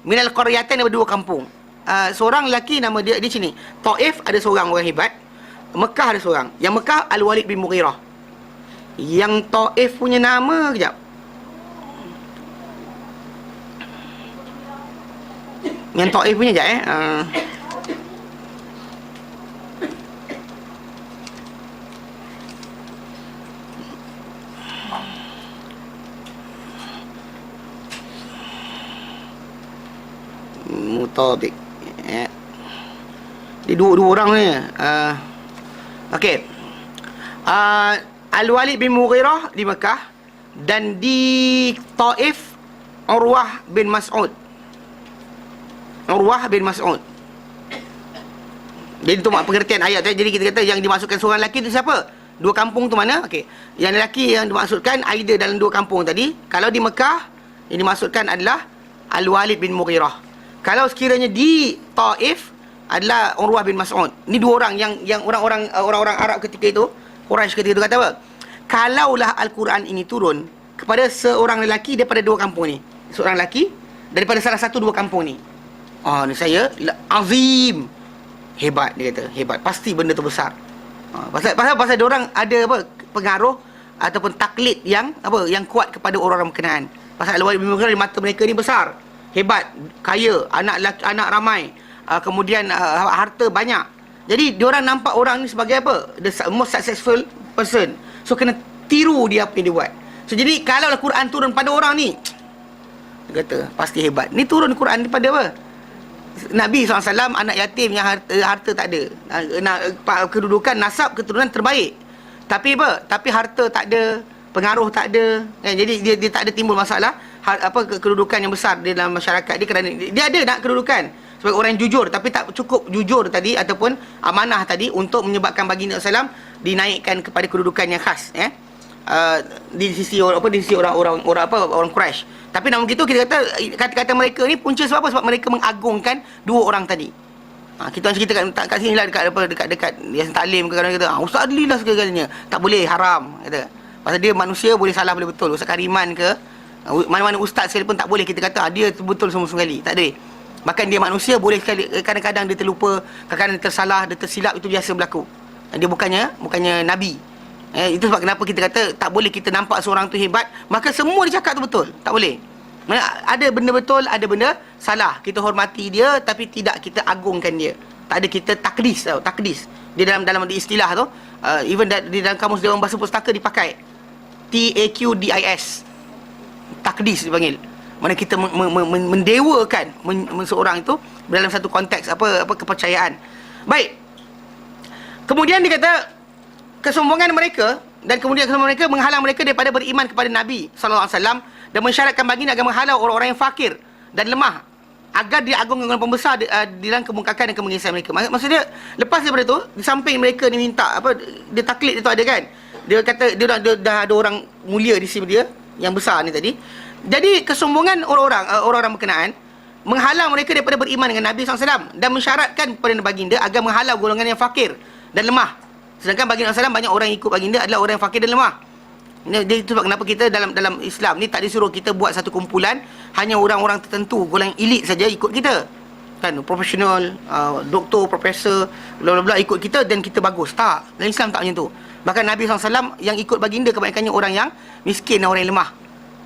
Speaker 1: minal qaryatain, ada dua kampung. Seorang lelaki nama dia di sini Taif, ada seorang orang hebat. Mekah ada seorang. Yang Mekah Al-Walid bin Mughirah. Yang Taif punya nama kejap. Yang Taif punya kejap Mutabik. Dia dua orang ni. Okey. Al-Walid bin Mughirah di Mekah, dan di Taif Urwah bin Mas'ud. Jadi itu pengertian ayat tu. Jadi kita kata yang dimasukkan seorang lelaki tu siapa? Dua kampung tu mana? Okey. Yang lelaki yang dimaksudkan either dalam dua kampung tadi. Kalau di Mekah, yang dimaksudkan adalah Al-Walid bin Mughirah. Kalau sekiranya di Taif adalah Urwah bin Mas'ud. Ini dua orang yang orang-orang Arab ketika itu, Quraisy ketika itu kata apa? Kalaulah Al-Quran ini turun kepada seorang lelaki daripada dua kampung ni. Seorang lelaki daripada salah satu dua kampung ni. Ni saya azim. Hebat, dia kata. Hebat. Pasti benda tu besar. Pasal dia orang ada apa? Pengaruh ataupun taklid yang yang kuat kepada orang-orang berkenaan. Pasal Al-Walid bin Mughirah di mata mereka ni besar. Hebat, kaya, anak ramai. Kemudian harta banyak. Jadi diorang nampak orang ni sebagai apa? The most successful person. So kena tiru dia apa yang dia buat. So jadi kalau Al-Quran turun pada orang ni, dia kata pasti hebat. Ni turun Quran daripada apa? Nabi SAW, anak yatim yang harta tak ada. Kedudukan, nasab, keturunan terbaik. Tapi apa? Tapi harta tak ada, pengaruh tak ada. Jadi dia tak ada timbul masalah kedudukan yang besar di dalam masyarakat dia, kerana dia ada nak kedudukan sebagai orang yang jujur, tapi tak cukup jujur tadi ataupun amanah tadi untuk menyebabkan baginda SAW dinaikkan kepada kedudukan yang khas di sisi orang Quraisy. Tapi namun begitu kita kata kata-kata mereka ni punca sebab apa? Sebab mereka mengagungkan dua orang tadi. Kita macam kita kat sini lah, dekat yang taklim ke, kadang kata Ustaz adli lah segala-galanya, tak boleh, haram kata. Pasal dia manusia, boleh salah boleh betul. Ustaz Kariman ke mana-mana ustaz sekalipun tak boleh kita kata dia betul semua sekali. Tak ada. Bahkan dia manusia, boleh sekali kadang-kadang dia terlupa, kadang-kadang dia tersalah, dia tersilap, itu biasa berlaku. Dia bukannya nabi. Itu sebab kenapa kita kata tak boleh kita nampak seorang tu hebat maka semua dia cakap tu betul. Tak boleh. Ada benda betul, ada benda salah. Kita hormati dia tapi tidak kita agungkan dia. Tak ada kita takdis tau, takdis. Dia dalam di istilah tu, even di dalam kamus Dewan Bahasa Pustaka dipakai TAQDIS. Takdis dipanggil. Mana kita mendewakan seorang itu dalam satu konteks apa kepercayaan. Baik. Kemudian dia kata kesombongan mereka dan kemudian kesombongan mereka menghalang mereka daripada beriman kepada Nabi sallallahu alaihi wasallam dan mensyaratkan baginda agar menghalau orang-orang yang fakir dan lemah agar diagungkan oleh pembesar di dalam kemungkaran dan kemengisan mereka. Maksudnya lepas daripada tu, di samping mereka ni minta apa, dia taklid itu ada kan. Dia kata dia dah ada orang mulia di sini dia yang besar ni tadi. Jadi kesombongan orang-orang berkenaan menghalang mereka daripada beriman dengan Nabi SAW dan mensyaratkan kepada baginda agar menghalau golongan yang fakir dan lemah. Sedangkan baginda SAW banyak orang yang ikut baginda adalah orang yang fakir dan lemah. Dia itu sebab kenapa kita dalam Islam ni tak disuruh kita buat satu kumpulan hanya orang-orang tertentu, golongan elit saja ikut kita. Kan, profesional, doktor, profesor, bla bla bla ikut kita dan kita bagus. Tak, dalam Islam tak macam tu. Bahkan Nabi SAW yang ikut baginda kebanyakannya orang yang miskin dan orang yang lemah.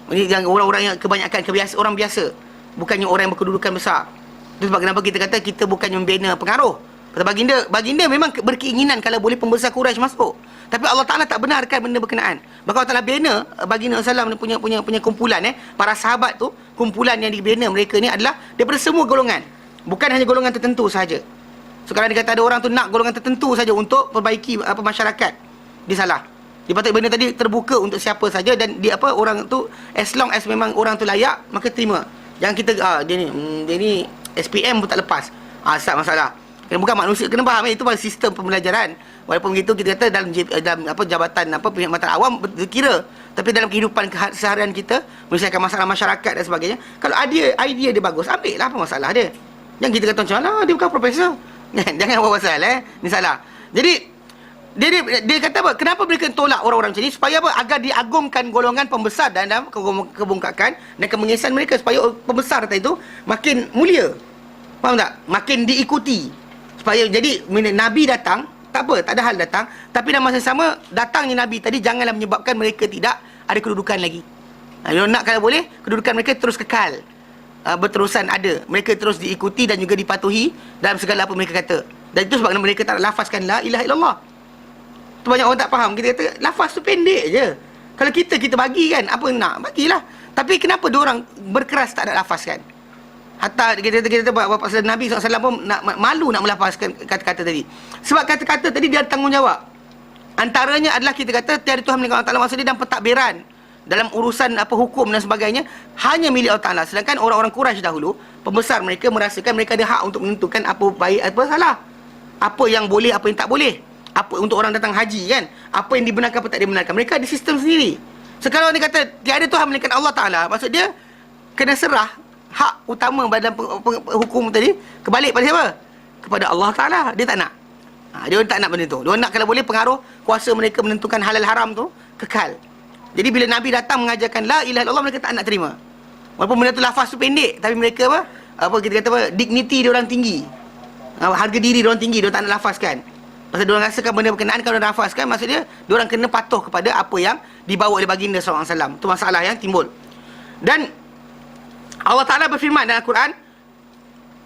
Speaker 1: Ini yang orang-orang yang kebanyakan orang biasa, bukannya orang yang berkedudukan besar. Itu sebab kenapa kita kata kita bukannya membina pengaruh. Kata baginda memang berkeinginan kalau boleh pembesar Quraisy masuk. Tapi Allah Ta'ala tak benarkan benda berkenaan. Bahkan Allah Ta'ala bina baginda SAW punya kumpulan para sahabat tu, kumpulan yang dibina mereka ni adalah daripada semua golongan. Bukan hanya golongan tertentu sahaja. Sekarang dia kata ada orang tu nak golongan tertentu saja untuk perbaiki masyarakat, dia salah. Dia patut benda tadi terbuka untuk siapa saja dan dia orang tu as long as memang orang tu layak maka terima. Jangan kita dia ni SPM pun tak lepas. Tak masalah. Bukan manusia kena faham itu pada sistem pembelajaran. Walaupun begitu kita kata dalam jabatan perkhidmatan awam kira, tapi dalam kehidupan keseharian kita menyelesaikan masalah masyarakat dan sebagainya, kalau idea dia bagus, ambil lah, apa masalah dia. Jangan kita kata macam dia bukan profesor. Jangan buat pasal ni salah. Jadi dia kata apa? Kenapa mereka tolak orang-orang macam ni? Supaya apa? Agar diagungkan golongan pembesar dalam kebongkakan dan kemengisan mereka, supaya pembesar tadi itu makin mulia. Faham tak? Makin diikuti. Supaya jadi bila Nabi datang, tak apa, tak ada hal datang, tapi dalam masa sama datangnya Nabi tadi janganlah menyebabkan mereka tidak ada kedudukan lagi. Kalau nak, kalau boleh kedudukan mereka terus kekal, berterusan ada, mereka terus diikuti dan juga dipatuhi dalam segala apa mereka kata. Dan itu sebab mereka tak lafazkan la ilaha illallah. Tu banyak orang tak faham. Kita kata lafaz tu pendek je. Kalau kita bagi kan, apa nak bagilah. Tapi kenapa diorang berkeras tak nak lafazkan? Hatta kita buat Nabi SAW pun malu nak melafazkan kata-kata tadi. Sebab kata-kata tadi dia ada tanggungjawab. Antaranya adalah kita kata tiada Tuhan melainkan Allah Ta'ala, maksudnya dan pentadbiran dalam urusan hukum dan sebagainya hanya milik Allah Ta'ala. Sedangkan orang-orang Quraisy dahulu, pembesar mereka merasakan mereka ada hak untuk menentukan apa baik, apa salah, apa yang boleh, apa yang tak boleh, apa untuk orang datang haji kan, apa yang dibenarkan, apa tak dibenarkan. Mereka ada sistem sendiri. Sekarang dia kata tiada Tuhan melainkan Allah Ta'ala, maksud dia kena serah hak utama dalam hukum tadi kebalik pada siapa? Kepada Allah Ta'ala. Dia tak nak. Dia tak nak benda tu. Dia nak kalau boleh pengaruh kuasa mereka menentukan halal haram tu kekal. Jadi bila Nabi datang mengajarkan la ilaha illallah, mereka tak nak terima. Walaupun benda tu lafaz tu pendek, tapi mereka kita kata dignity dia orang tinggi. Harga diri dia orang tinggi, dia tak nak lafazkan. Pasal dia orang rasakan benda berkenaan kalau dia lafazkan, maksudnya dia orang kena patuh kepada apa yang dibawa oleh baginda SAW. Itu masalah yang timbul. Dan Allah Ta'ala berfirman dalam Al-Quran,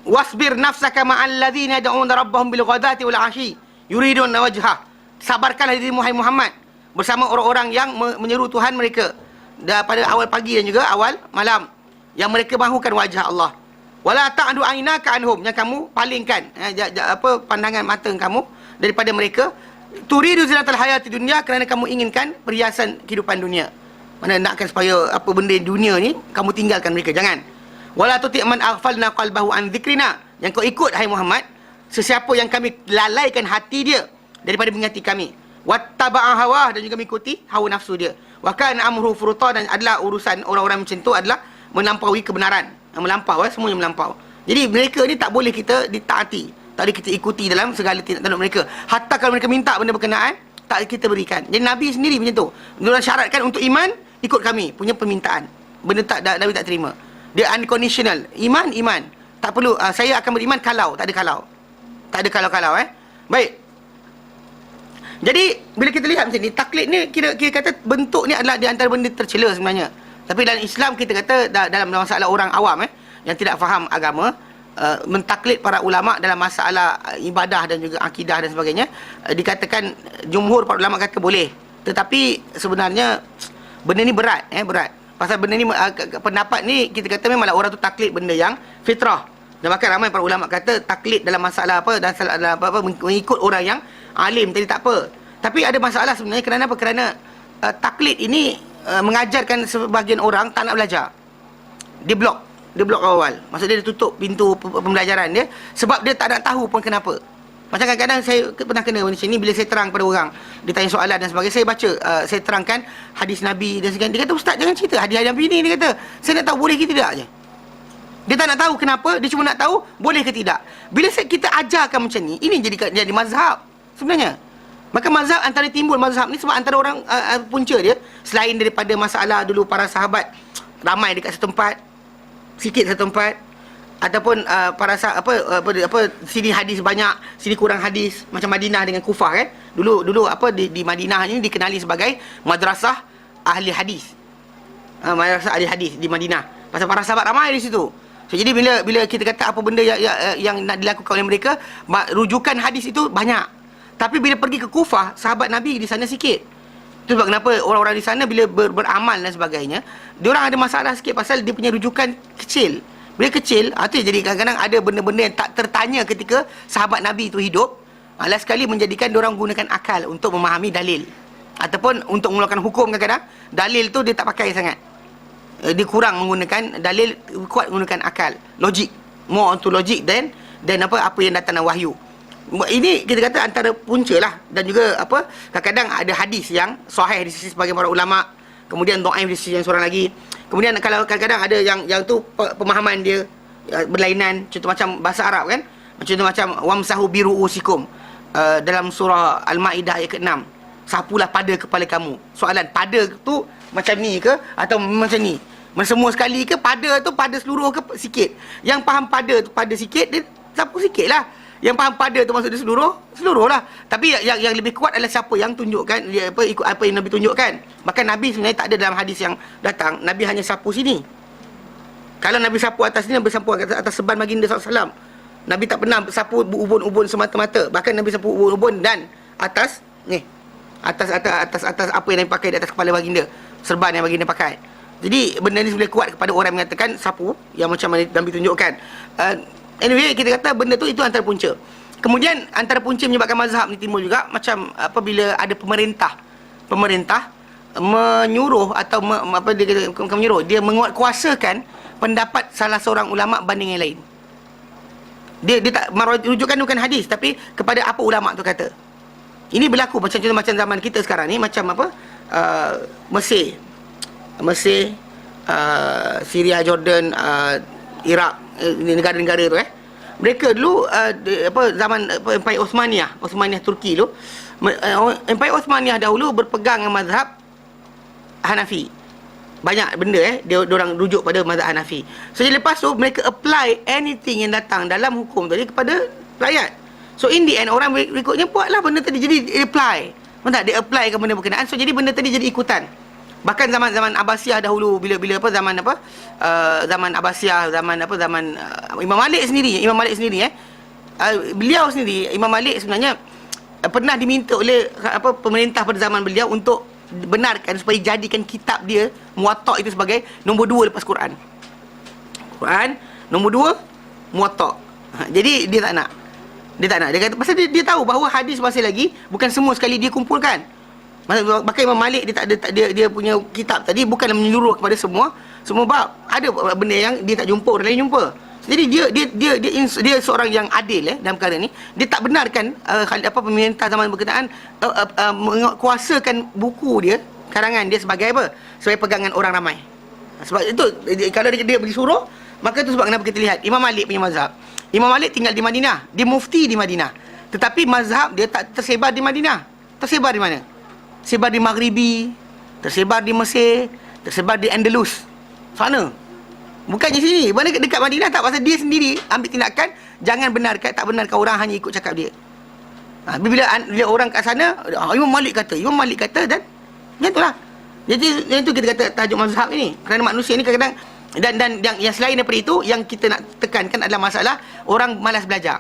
Speaker 1: wasbir nafsaka ma'al ladzina yad'una rabbahum bil ghadati wal 'ashi yuridun wajhah. Sabarkanlah dirimu hai Muhammad bersama orang-orang yang menyeru Tuhan mereka pada awal pagi dan juga awal malam, yang mereka mahukan wajah Allah. Wala ta'du aynaka anhum, yang kamu palingkan pandangan mata kamu daripada mereka. Turidu zinatal hayati dunya, kerana kamu inginkan perhiasan kehidupan dunia. Mana nakkan supaya apa benda dunia ni kamu tinggalkan mereka, jangan. Wala tuti' man aghfalna qalbahu an dzikrina, yang kau ikut hai Muhammad sesiapa yang kami lalaikan hati dia daripada mengingati kami. Wattaba'a hawah, dan juga mengikuti hawa nafsu dia. Wa kana amruhu furuta, dan adalah urusan orang-orang macam tu adalah melampaui kebenaran. Melampau, semuanya melampau. Jadi mereka ni tak boleh kita ditaati, tak boleh kita ikuti dalam segala tindak tanduk mereka. Hatta kalau mereka minta benda berkenaan, tak kita berikan. Jadi Nabi sendiri macam tu. Dia syaratkan untuk iman, ikut kami punya permintaan. Benda Nabi tak terima. Dia unconditional. Iman. Tak perlu saya akan beriman kalau, tak ada kalau. Tak ada kalau-kalau Baik. Jadi bila kita lihat macam ni, taklid ni kira kata bentuk ni adalah di antara benda tercela sebenarnya. Tapi dalam Islam kita kata dalam masalah orang awam yang tidak faham agama, mentaklid para ulama dalam masalah ibadah dan juga akidah dan sebagainya, dikatakan jumhur para ulama kata boleh. Tetapi sebenarnya benda ni berat, berat. Pasal benda ni pendapat ni kita kata memanglah orang tu taklid benda yang fitrah. Dan bahkan ramai para ulama kata taklid dalam masalah apa, dan dalam apa mengikut orang yang alim tadi tak apa. Tapi ada masalah sebenarnya. Kerana apa? Kerana taklid ini mengajarkan sebahagian orang tak nak belajar. Dia blok awal. Maksudnya dia tutup pintu pembelajaran dia sebab dia tak nak tahu pun kenapa. Macam kadang-kadang saya pernah kena macam ni, bila saya terang pada orang, dia tanya soalan dan sebagainya, saya baca, saya terangkan hadis Nabi dan sebagainya. Dia kata, "Ustaz, jangan cerita hadis Nabi ni." Dia kata, "Saya nak tahu boleh ke tidak je." Dia tak nak tahu kenapa, dia cuma nak tahu boleh ke tidak. Bila kita ajarkan macam ni, ini jadi mazhab sebenarnya. Maka mazhab antara timbul mazhab ni sebab antara orang punca dia, selain daripada masalah dulu para sahabat ramai dekat satu tempat, sikit satu tempat, ataupun para sini hadis banyak, sini kurang hadis, macam Madinah dengan Kufah kan. Dulu di Madinah ini dikenali sebagai madrasah ahli hadis. Madrasah ahli hadis di Madinah. Pasal para sahabat ramai di situ. So, jadi bila kita kata apa benda yang nak dilakukan oleh mereka, rujukan hadis itu banyak. Tapi bila pergi ke Kufah, sahabat Nabi di sana sikit. Itu sebab kenapa orang-orang di sana bila beramal dan sebagainya, diorang ada masalah sikit pasal dia punya rujukan kecil. Bila kecil, itu jadi kadang-kadang ada benda-benda yang tak tertanya ketika sahabat Nabi itu hidup. Last sekali menjadikan diorang gunakan akal untuk memahami dalil. Ataupun untuk mengeluarkan hukum kadang-kadang, dalil tu dia tak pakai sangat. Dia kurang menggunakan dalil, kuat menggunakan akal, logik, more onto logik dan apa yang datang dalam wahyu. Ini kita kata antara punca lah. Dan juga kadang-kadang ada hadis yang sahih di sisi sebagian para ulama, kemudian dhaif di sisi yang seorang lagi. Kemudian kalau kadang-kadang ada yang tu pemahaman dia berlainan. Contoh macam bahasa Arab kan, contoh macam wamsahu biru'usikum, dalam surah Al-Maidah ayat ke-6, sapulah pada kepala kamu. Soalan, pada tu macam ni ke atau macam ni? Semua sekali ke? Pada tu pada seluruh ke sikit? Yang faham pada tu pada sikit, dia sapu sikit lah. Yang faham pada tu maksud dia seluruh lah. Tapi yang lebih kuat adalah siapa yang tunjukkan dia ikut apa yang Nabi tunjukkan. Bahkan Nabi sebenarnya tak ada dalam hadis yang datang Nabi hanya sapu sini. Kalau Nabi sapu atas ni, Nabi sapu atas seban baginda SAW. Nabi tak pernah sapu ubun-ubun semata-mata. Bahkan Nabi sapu ubun-ubun dan atas ni, atas apa yang Nabi pakai di atas kepala baginda, serban yang baginda pakai. Jadi benda ni boleh kuat kepada orang yang mengatakan sapu yang macam mana Nabi tunjukkan. Anyway, kita kata benda tu itu antara punca. Kemudian antara punca menyebabkan mazhab ni timbul juga macam apabila ada pemerintah menyuruh atau dia menguatkuasakan pendapat salah seorang ulama banding yang lain. Dia tak rujukan bukan hadis tapi kepada apa ulama tu kata. Ini berlaku macam zaman kita sekarang ni, macam Mesir, Syria, Jordan, Iraq, negara-negara tu mereka dulu zaman Empire Osmaniyah Turki dulu, Empire Osmaniyah dahulu berpegang dengan mazhab Hanafi. Banyak benda dia orang rujuk pada mazhab Hanafi. So lepas tu mereka apply anything yang datang dalam hukum tadi kepada rakyat. So in the end orang berikutnya buatlah benda tadi, jadi apply. Betul tak? Dia apply ke benda berkenaan. So jadi benda tadi jadi ikutan. Bahkan zaman Abbasiyah dahulu, bila zaman Abbasiyah, zaman Imam Malik sendiri, beliau sendiri, Imam Malik sebenarnya pernah diminta oleh pemerintah pada zaman beliau untuk benarkan supaya jadikan kitab dia Muwatta itu sebagai nombor 2 lepas Quran. Nombor 2 Muwatta. Jadi dia tak nak. Dia kata pasal dia tahu bahawa hadis masih lagi bukan semua sekali dia kumpulkan. Bahkan Imam Malik dia punya kitab tadi bukan menyeluruh kepada semua bab. Ada benda yang dia tak jumpa, orang lain jumpa. Jadi dia seorang yang adil dalam perkara ni. Dia tak benarkan pemerintah zaman berkenaan menguasakan buku dia, karangan dia sebagai apa? Sebagai pegangan orang ramai. Sebab itu kalau dia disuruh, maka itu sebab kenapa kita lihat Imam Malik punya mazhab. Imam Malik tinggal di Madinah, dia mufti di Madinah. Tetapi mazhab dia tak tersebar di Madinah. Tersebar di mana? Tersebar di Maghribi, tersebar di Mesir, tersebar di Andalus. Sana. Bukannya sini. Mana dekat Madinah tak, pasal dia sendiri ambil tindakan tak benarkan orang hanya ikut cakap dia. Bila orang kat sana, Imam Malik kata dan macam itulah. Jadi itu kita kata tajuk mazhab ini. Kerana manusia ni kadang-kadang Dan yang selain daripada itu, yang kita nak tekankan adalah masalah orang malas belajar.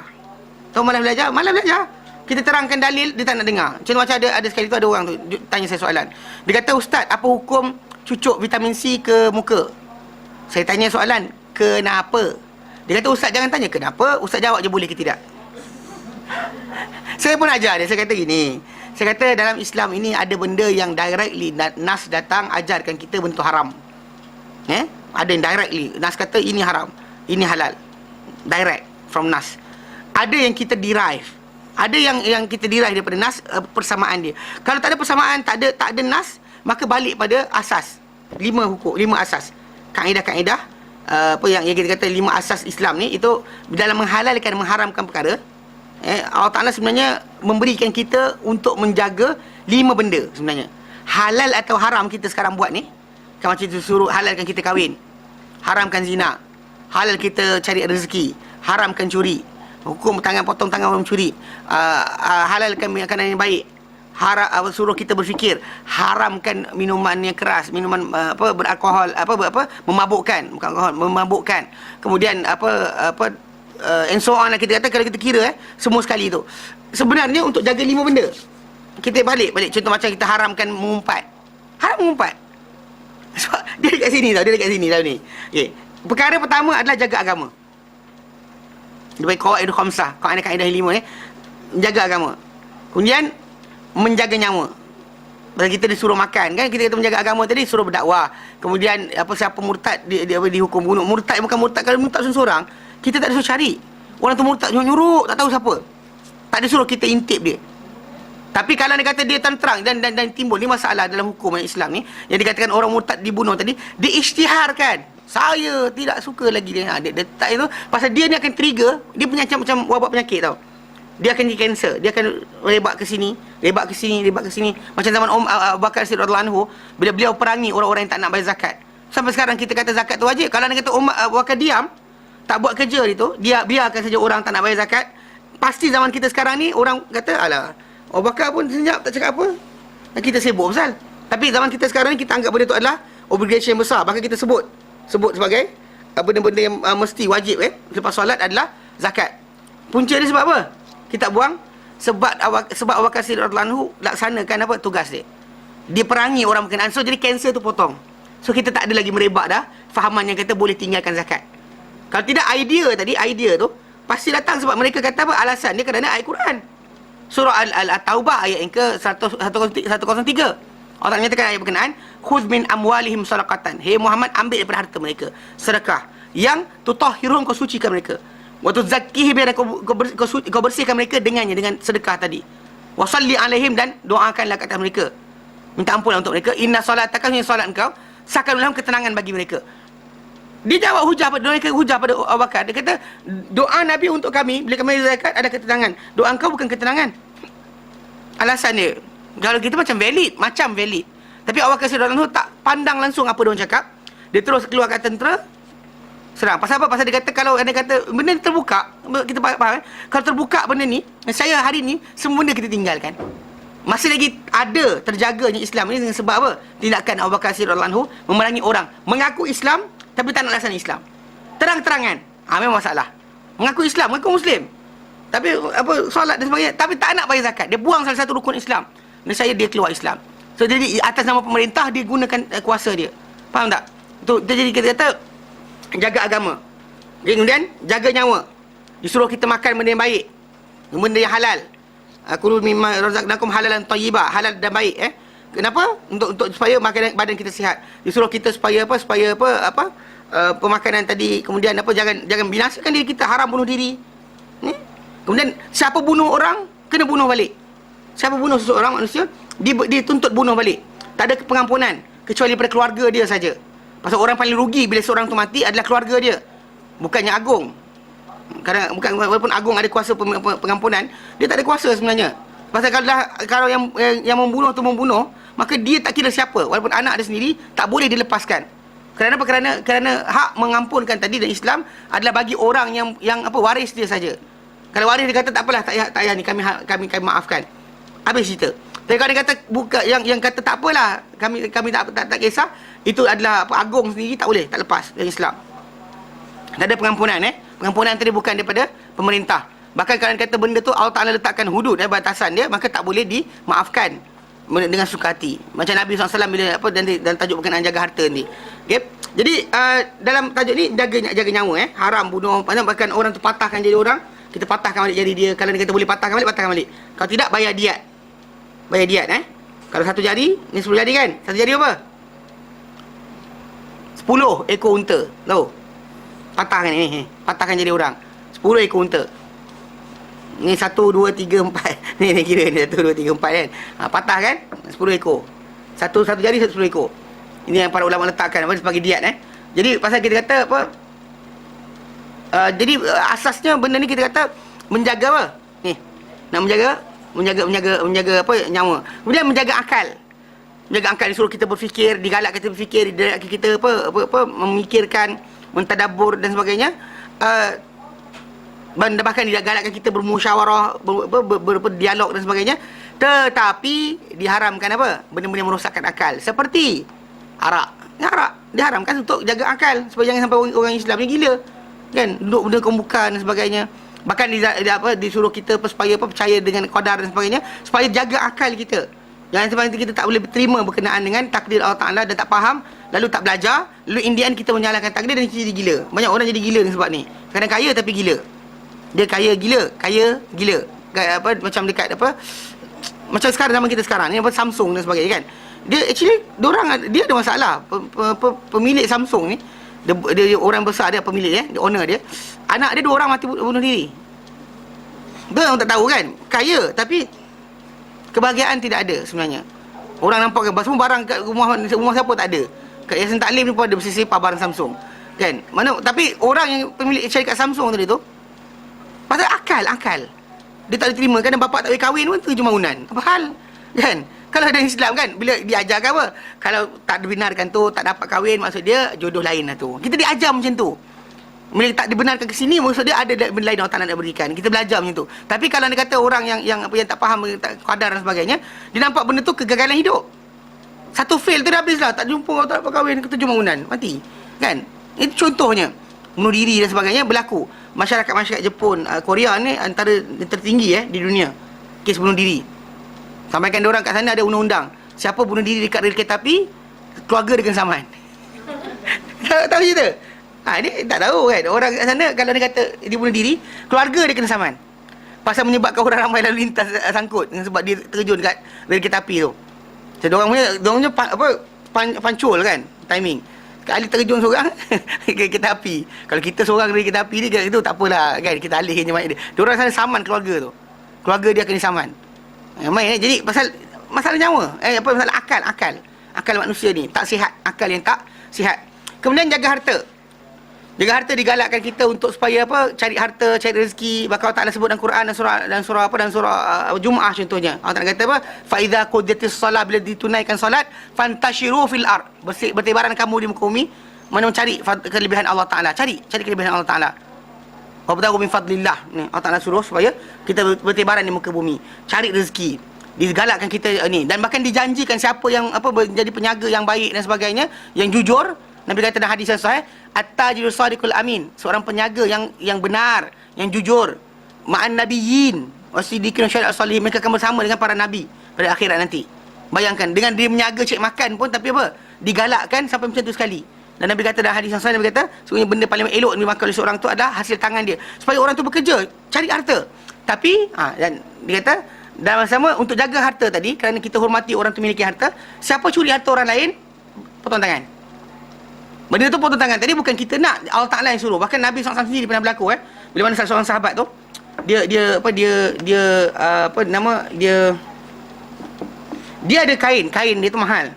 Speaker 1: Tahu malas belajar? Malas belajar. Kita terangkan dalil, dia tak nak dengar. Macam ada sekali tu ada orang tu tanya saya soalan. Dia kata, "Ustaz, apa hukum cucuk vitamin C ke muka?" Saya tanya soalan, "Kenapa?" Dia kata, "Ustaz, jangan tanya kenapa, Ustaz jawab je boleh ke tidak." Saya pun ajar dia, saya kata gini. Saya kata dalam Islam ini ada benda yang directly nas datang ajarkan kita bentuk haram. Ada yang directly nas kata ini haram, ini halal. Direct from nas. Ada yang kita derive. Ada yang kita derive daripada nas, persamaan dia. Kalau tak ada persamaan, tak ada nas, maka balik pada asas. 5 asas. Kaedah-kaedah apa yang kita kata 5 asas Islam ni, itu dalam menghalalkan, mengharamkan perkara. Allah Ta'ala sebenarnya memberikan kita untuk menjaga 5 benda sebenarnya. Halal atau haram kita sekarang buat ni, kan macam suruh halalkan kita kahwin, haramkan zina, halal kita cari rezeki, haramkan curi, hukum tangan, potong tangan orang curi, halalkan makanan yang baik, suruh kita berfikir, haramkan minuman yang keras, minuman beralkohol, memabukkan, bukan alkohol, memabukkan. Kemudian and so on lah, kita kata kalau kita kira semua sekali tu. Sebenarnya untuk jaga 5 benda. Kita balik contoh macam kita haramkan mengumpat. Haram mengumpat. Sebab dia dekat sini tau, ni. Okey. Perkara pertama adalah jaga agama. Dia bagi qawaidul khamsah, kaedah 5 ni, menjaga agama. Kemudian menjaga nyawa. Bila kita disuruh makan kan, kita kata menjaga agama tadi, suruh berdakwah. Kemudian siapa murtad dia dihukum bunuh. Murtad bukan murtad, kalau murtad seorang, kita tak ada suruh cari. Orang tu murtad nyuruh, tak tahu siapa. Tak ada suruh kita intip dia. Tapi kalau dia kata dia terang dan timbul ni masalah dalam hukum Islam ni, yang dikatakan orang murtad dibunuh tadi, diisytiharkan. Saya tidak suka lagi dia letak itu, pasal dia ni akan trigger, dia punya macam wabak penyakit tau. Dia akan cancer, dia akan lebat ke sini. Macam zaman Abu Bakar Siddiq radhiyallahu anhu, bila beliau perangi orang-orang yang tak nak bayar zakat. Sampai sekarang kita kata zakat tu wajib. Kalau dia kata Abu Bakar diam, tak buat kerja itu, dia biarkan saja orang tak nak bayar zakat, pasti zaman kita sekarang ni orang kata, alah, Abu Bakar pun senyap, tak cakap apa, dan kita sibuk pasal. Tapi zaman kita sekarang ni, kita anggap benda tu adalah obligation besar, bahkan kita sebut sebagai benda-benda yang mesti wajib selepas solat adalah zakat. Punca dia sebab apa? Kita buang sebab Abu Bakar Siddiq radhiyallahu anhu laksanakan tugas dia. Dia perangi orang berkenaan. So jadi kanser tu potong. So kita tak ada lagi merebak dah fahaman yang kata boleh tinggalkan zakat. Kalau tidak, idea tu pasti datang sebab mereka kata apa? Alasan dia kerana ayat Quran. Surah Al-Taubah ayat yang ke 103. Allah menyatakan ayat berkenaan, khudh min amwalihim sadaqatan. Hei Muhammad, ambil daripada harta mereka sedekah yang tutahhiruhum, kau sucikan mereka. Wa tuzakkihim, kau bersihkan mereka dengannya, dengan sedekah tadi. Wa salli alaihim, dan doakanlah ke atas mereka, minta ampunlah untuk mereka. Inna salataka, salat engkau, sakanul lahum, ketenangan bagi mereka. Dia jawab hujah pada Abu Bakar. Dia kata, doa Nabi untuk kami bila kami zakat ada ketenangan. Doa engkau bukan ketenangan. Alasan dia, kalau kita macam valid. Tapi Abu Bakar Siddiq tak pandang langsung apa dia orang cakap. Dia terus keluar kat tentera, serang. Pasal apa? Pasal dia kata, kalau anda kata benda ni terbuka, kita faham kalau terbuka benda ni, saya hari ni semua benda kita tinggalkan. Masih lagi ada terjaganya Islam ni dengan sebab apa? Tindakan Abu Bakar Siddiq memerangi orang mengaku Islam tapi tak nak laksana Islam. Terang-terangan. Memang masalah. Mengaku Islam, mengaku Muslim, tapi solat dan sebagainya, tapi tak nak bayar zakat. Dia buang salah satu rukun Islam. Dan dia keluar Islam. So jadi atas nama pemerintah dia gunakan kuasa dia. Faham tak? Jadi kita kata jaga agama. Kemudian jaga nyawa. Disuruh kita makan benda yang baik, benda yang halal. Kulu mimma razaqnakum halalan thayyibah, halal dan baik. Kenapa? Untuk supaya badan kita sihat. Disuruh kita supaya pemakanan tadi, kemudian jangan binasakan diri kita, haram bunuh diri. Kemudian siapa bunuh orang kena bunuh balik. Siapa bunuh seseorang manusia, dituntut bunuh balik. Tak ada pengampunan kecuali pada keluarga dia saja. Pasal orang paling rugi bila seorang tu mati adalah keluarga dia, bukannya agung. Kadang bukan, walaupun agung ada kuasa pengampunan, dia tak ada kuasa sebenarnya. Pasal kalau yang membunuh tu membunuh, maka dia tak kira siapa, walaupun anak dia sendiri tak boleh dilepaskan. Kerana apa? Kerana hak mengampunkan tadi dan Islam adalah bagi orang yang waris dia saja. Kalau waris dia kata tak apalah, tak payah ni, kami maafkan. Habis cerita. Tapi kalau dia kata buka, yang kata tak apalah, kami tak kisah, itu adalah apa, agung sendiri, tak boleh, tak lepas dari Islam. Tak ada pengampunan. Pengampunan tadi bukan daripada pemerintah. Bahkan kalau dia kata benda tu Allah Ta'ala letakkan hudud dan batasan dia, maka tak boleh dimaafkan dengan suka hati. Macam Nabi SAW bila apa, dan tajuk berkenaan jaga harta ni. Okay? Jadi dalam tajuk ni jaga nyawa. Haram bunuh, bahkan orang tu patahkan jadi orang, kita patahkan balik jari dia. Kalau dia kata boleh patahkan balik. Kalau tidak, bayar diat. Kalau satu jari, ni 10 jari kan, satu jari apa? 10 ekor unta. Tahu? Patahkan ni, patahkan jadi orang, 10 ekor unta. Ni 1, 2, 3, 4. Ni kira ni 1, 2, 3, 4 kan. Patah kan, 10 ekor. Satu jari 10 ekor. Ini yang para ulama letakkan sebagai diat. Jadi pasal kita kata apa, jadi asasnya benda ni kita kata menjaga apa? Ni, nak menjaga apa, nyawa. Kemudian menjaga akal. Menjaga akal, disuruh kita berfikir, digalakkan kita berfikir, digalakkan kita apa memikirkan, mentadabbur dan sebagainya. Bahkan digalakkan kita bermusyawarah, berdialog dan sebagainya. Tetapi diharamkan apa? Benda-benda yang merosakkan akal. Seperti arak. Arak diharamkan untuk jaga akal, supaya jangan sampai orang Islam ni gila. Kan, duduk benda kombukan dan sebagainya. Bahkan disuruh kita supaya percaya dengan qadar dan sebagainya, supaya jaga akal kita. Jangan sampai kita tak boleh terima berkenaan dengan takdir Allah Ta'ala dan tak faham, lalu tak belajar, lalu Indian kita menyalahkan takdir dan kita jadi gila. Banyak orang jadi gila dengan sebab ni. Kadang kaya tapi gila. Dia kaya gila. Macam dekat apa, macam sekarang, zaman kita sekarang ni apa, Samsung dan sebagainya kan. Dia actually dia ada masalah. Pemilik Samsung ni, dia orang besar, dia pemilik dia owner dia. Anak dia 2 orang mati bunuh diri. Dia orang tak tahu kan. Kaya tapi kebahagiaan tidak ada sebenarnya. Orang nampak kan semua barang kat rumah siapa tak ada. Kat Yayasan Taklim ni pun ada bersisipah barang Samsung. Kan? Tapi orang yang pemilik syarikat Samsung tadi tu, pasal akal. Dia tak diterima kan, bapak tak boleh kahwin pun 7 mahunan. Apa hal? Kan? Kalau ada Islam kan, bila diajarkan apa? Kalau tak dibenarkan tu, tak dapat kahwin, maksud dia jodoh lain lah tu. Kita diajar macam tu. Bila tak dibenarkan ke sini, maksud dia ada benda lain Allah Ta'ala nak berikan. Kita belajar macam tu. Tapi kalau dia kata orang yang tak faham, tak qadar dan sebagainya, dia nampak benda tu kegagalan hidup. Satu fail tu dah habis lah. Tak jumpa, tak dapat kahwin, 7 mahunan, mati. Kan? Itu contohnya. Bunuh diri dan sebagainya berlaku. Masyarakat Jepun, Korea ni antara yang tertinggi di dunia kes bunuh diri. Sampaikan diorang kat sana ada undang-undang, siapa bunuh diri dekat rel kereta api, keluarga dia kena saman. Tahu cerita? Ni tak tahu kan. Orang kat sana kalau dia kata dia bunuh diri, keluarga dia kena saman. Pasal menyebabkan orang ramai lalu lintas sangkut sebab dia terjun dekat rel kereta api tu. So diorang punya pancul kan, timing. Sekali terjun seorang ke kereta api. Kalau kita seorang dari kereta api ni, itu tak apalah kan, kita alihkan je mak dia. Diorang sana saman keluarga tu. Keluarga dia akan disaman. Jadi masalah nyawa, masalah akal manusia ni tak sihat, akal yang tak sihat. Kemudian jaga harta. Jaga harta digalakkan kita untuk supaya cari harta, cari rezeki. Bahkan Allah Ta'ala sebut dalam Quran dan surah Jumaah contohnya. Allah Ta'ala kata apa? Fa idza qudiyatis shalah, bila ditunaikan solat, fantashiru fil ard, bertebaran kamu di muka bumi, mencari kelebihan Allah Ta'ala. Cari kelebihan Allah Ta'ala. Wabtaghu min fadlillah. Ni Allah Ta'ala suruh supaya kita bertebaran di muka bumi, cari rezeki. Digalakkan kita ni, dan bahkan dijanjikan siapa yang menjadi penyaga yang baik dan sebagainya, yang jujur. Nabi kata dalam hadis yang sahih, at-tajirus sadiqul amin, seorang penyaga yang benar, yang jujur, ma'an nabiyyin wasiddiqin syari'at salihin, mereka akan bersama dengan para nabi pada akhirat nanti. Bayangkan, dengan dia menyaga cek makan pun, tapi digalakkan sampai macam tu sekali. Dan Nabi kata dalam hadis yang sahih, Nabi kata sebenarnya benda paling elok yang dimakan oleh seorang tu adalah hasil tangan dia, supaya orang tu bekerja cari harta. Tapi dan dia kata dalam sama untuk jaga harta tadi, kerana kita hormati orang tu memiliki harta, siapa curi harta orang lain, potong tangan. Benda tu potong tangan tadi bukan kita nak, Allah Ta'ala yang suruh. Bahkan Nabi SAW sendiri pernah berlaku bila mana seorang sahabat tu, dia ada kain dia tu mahal.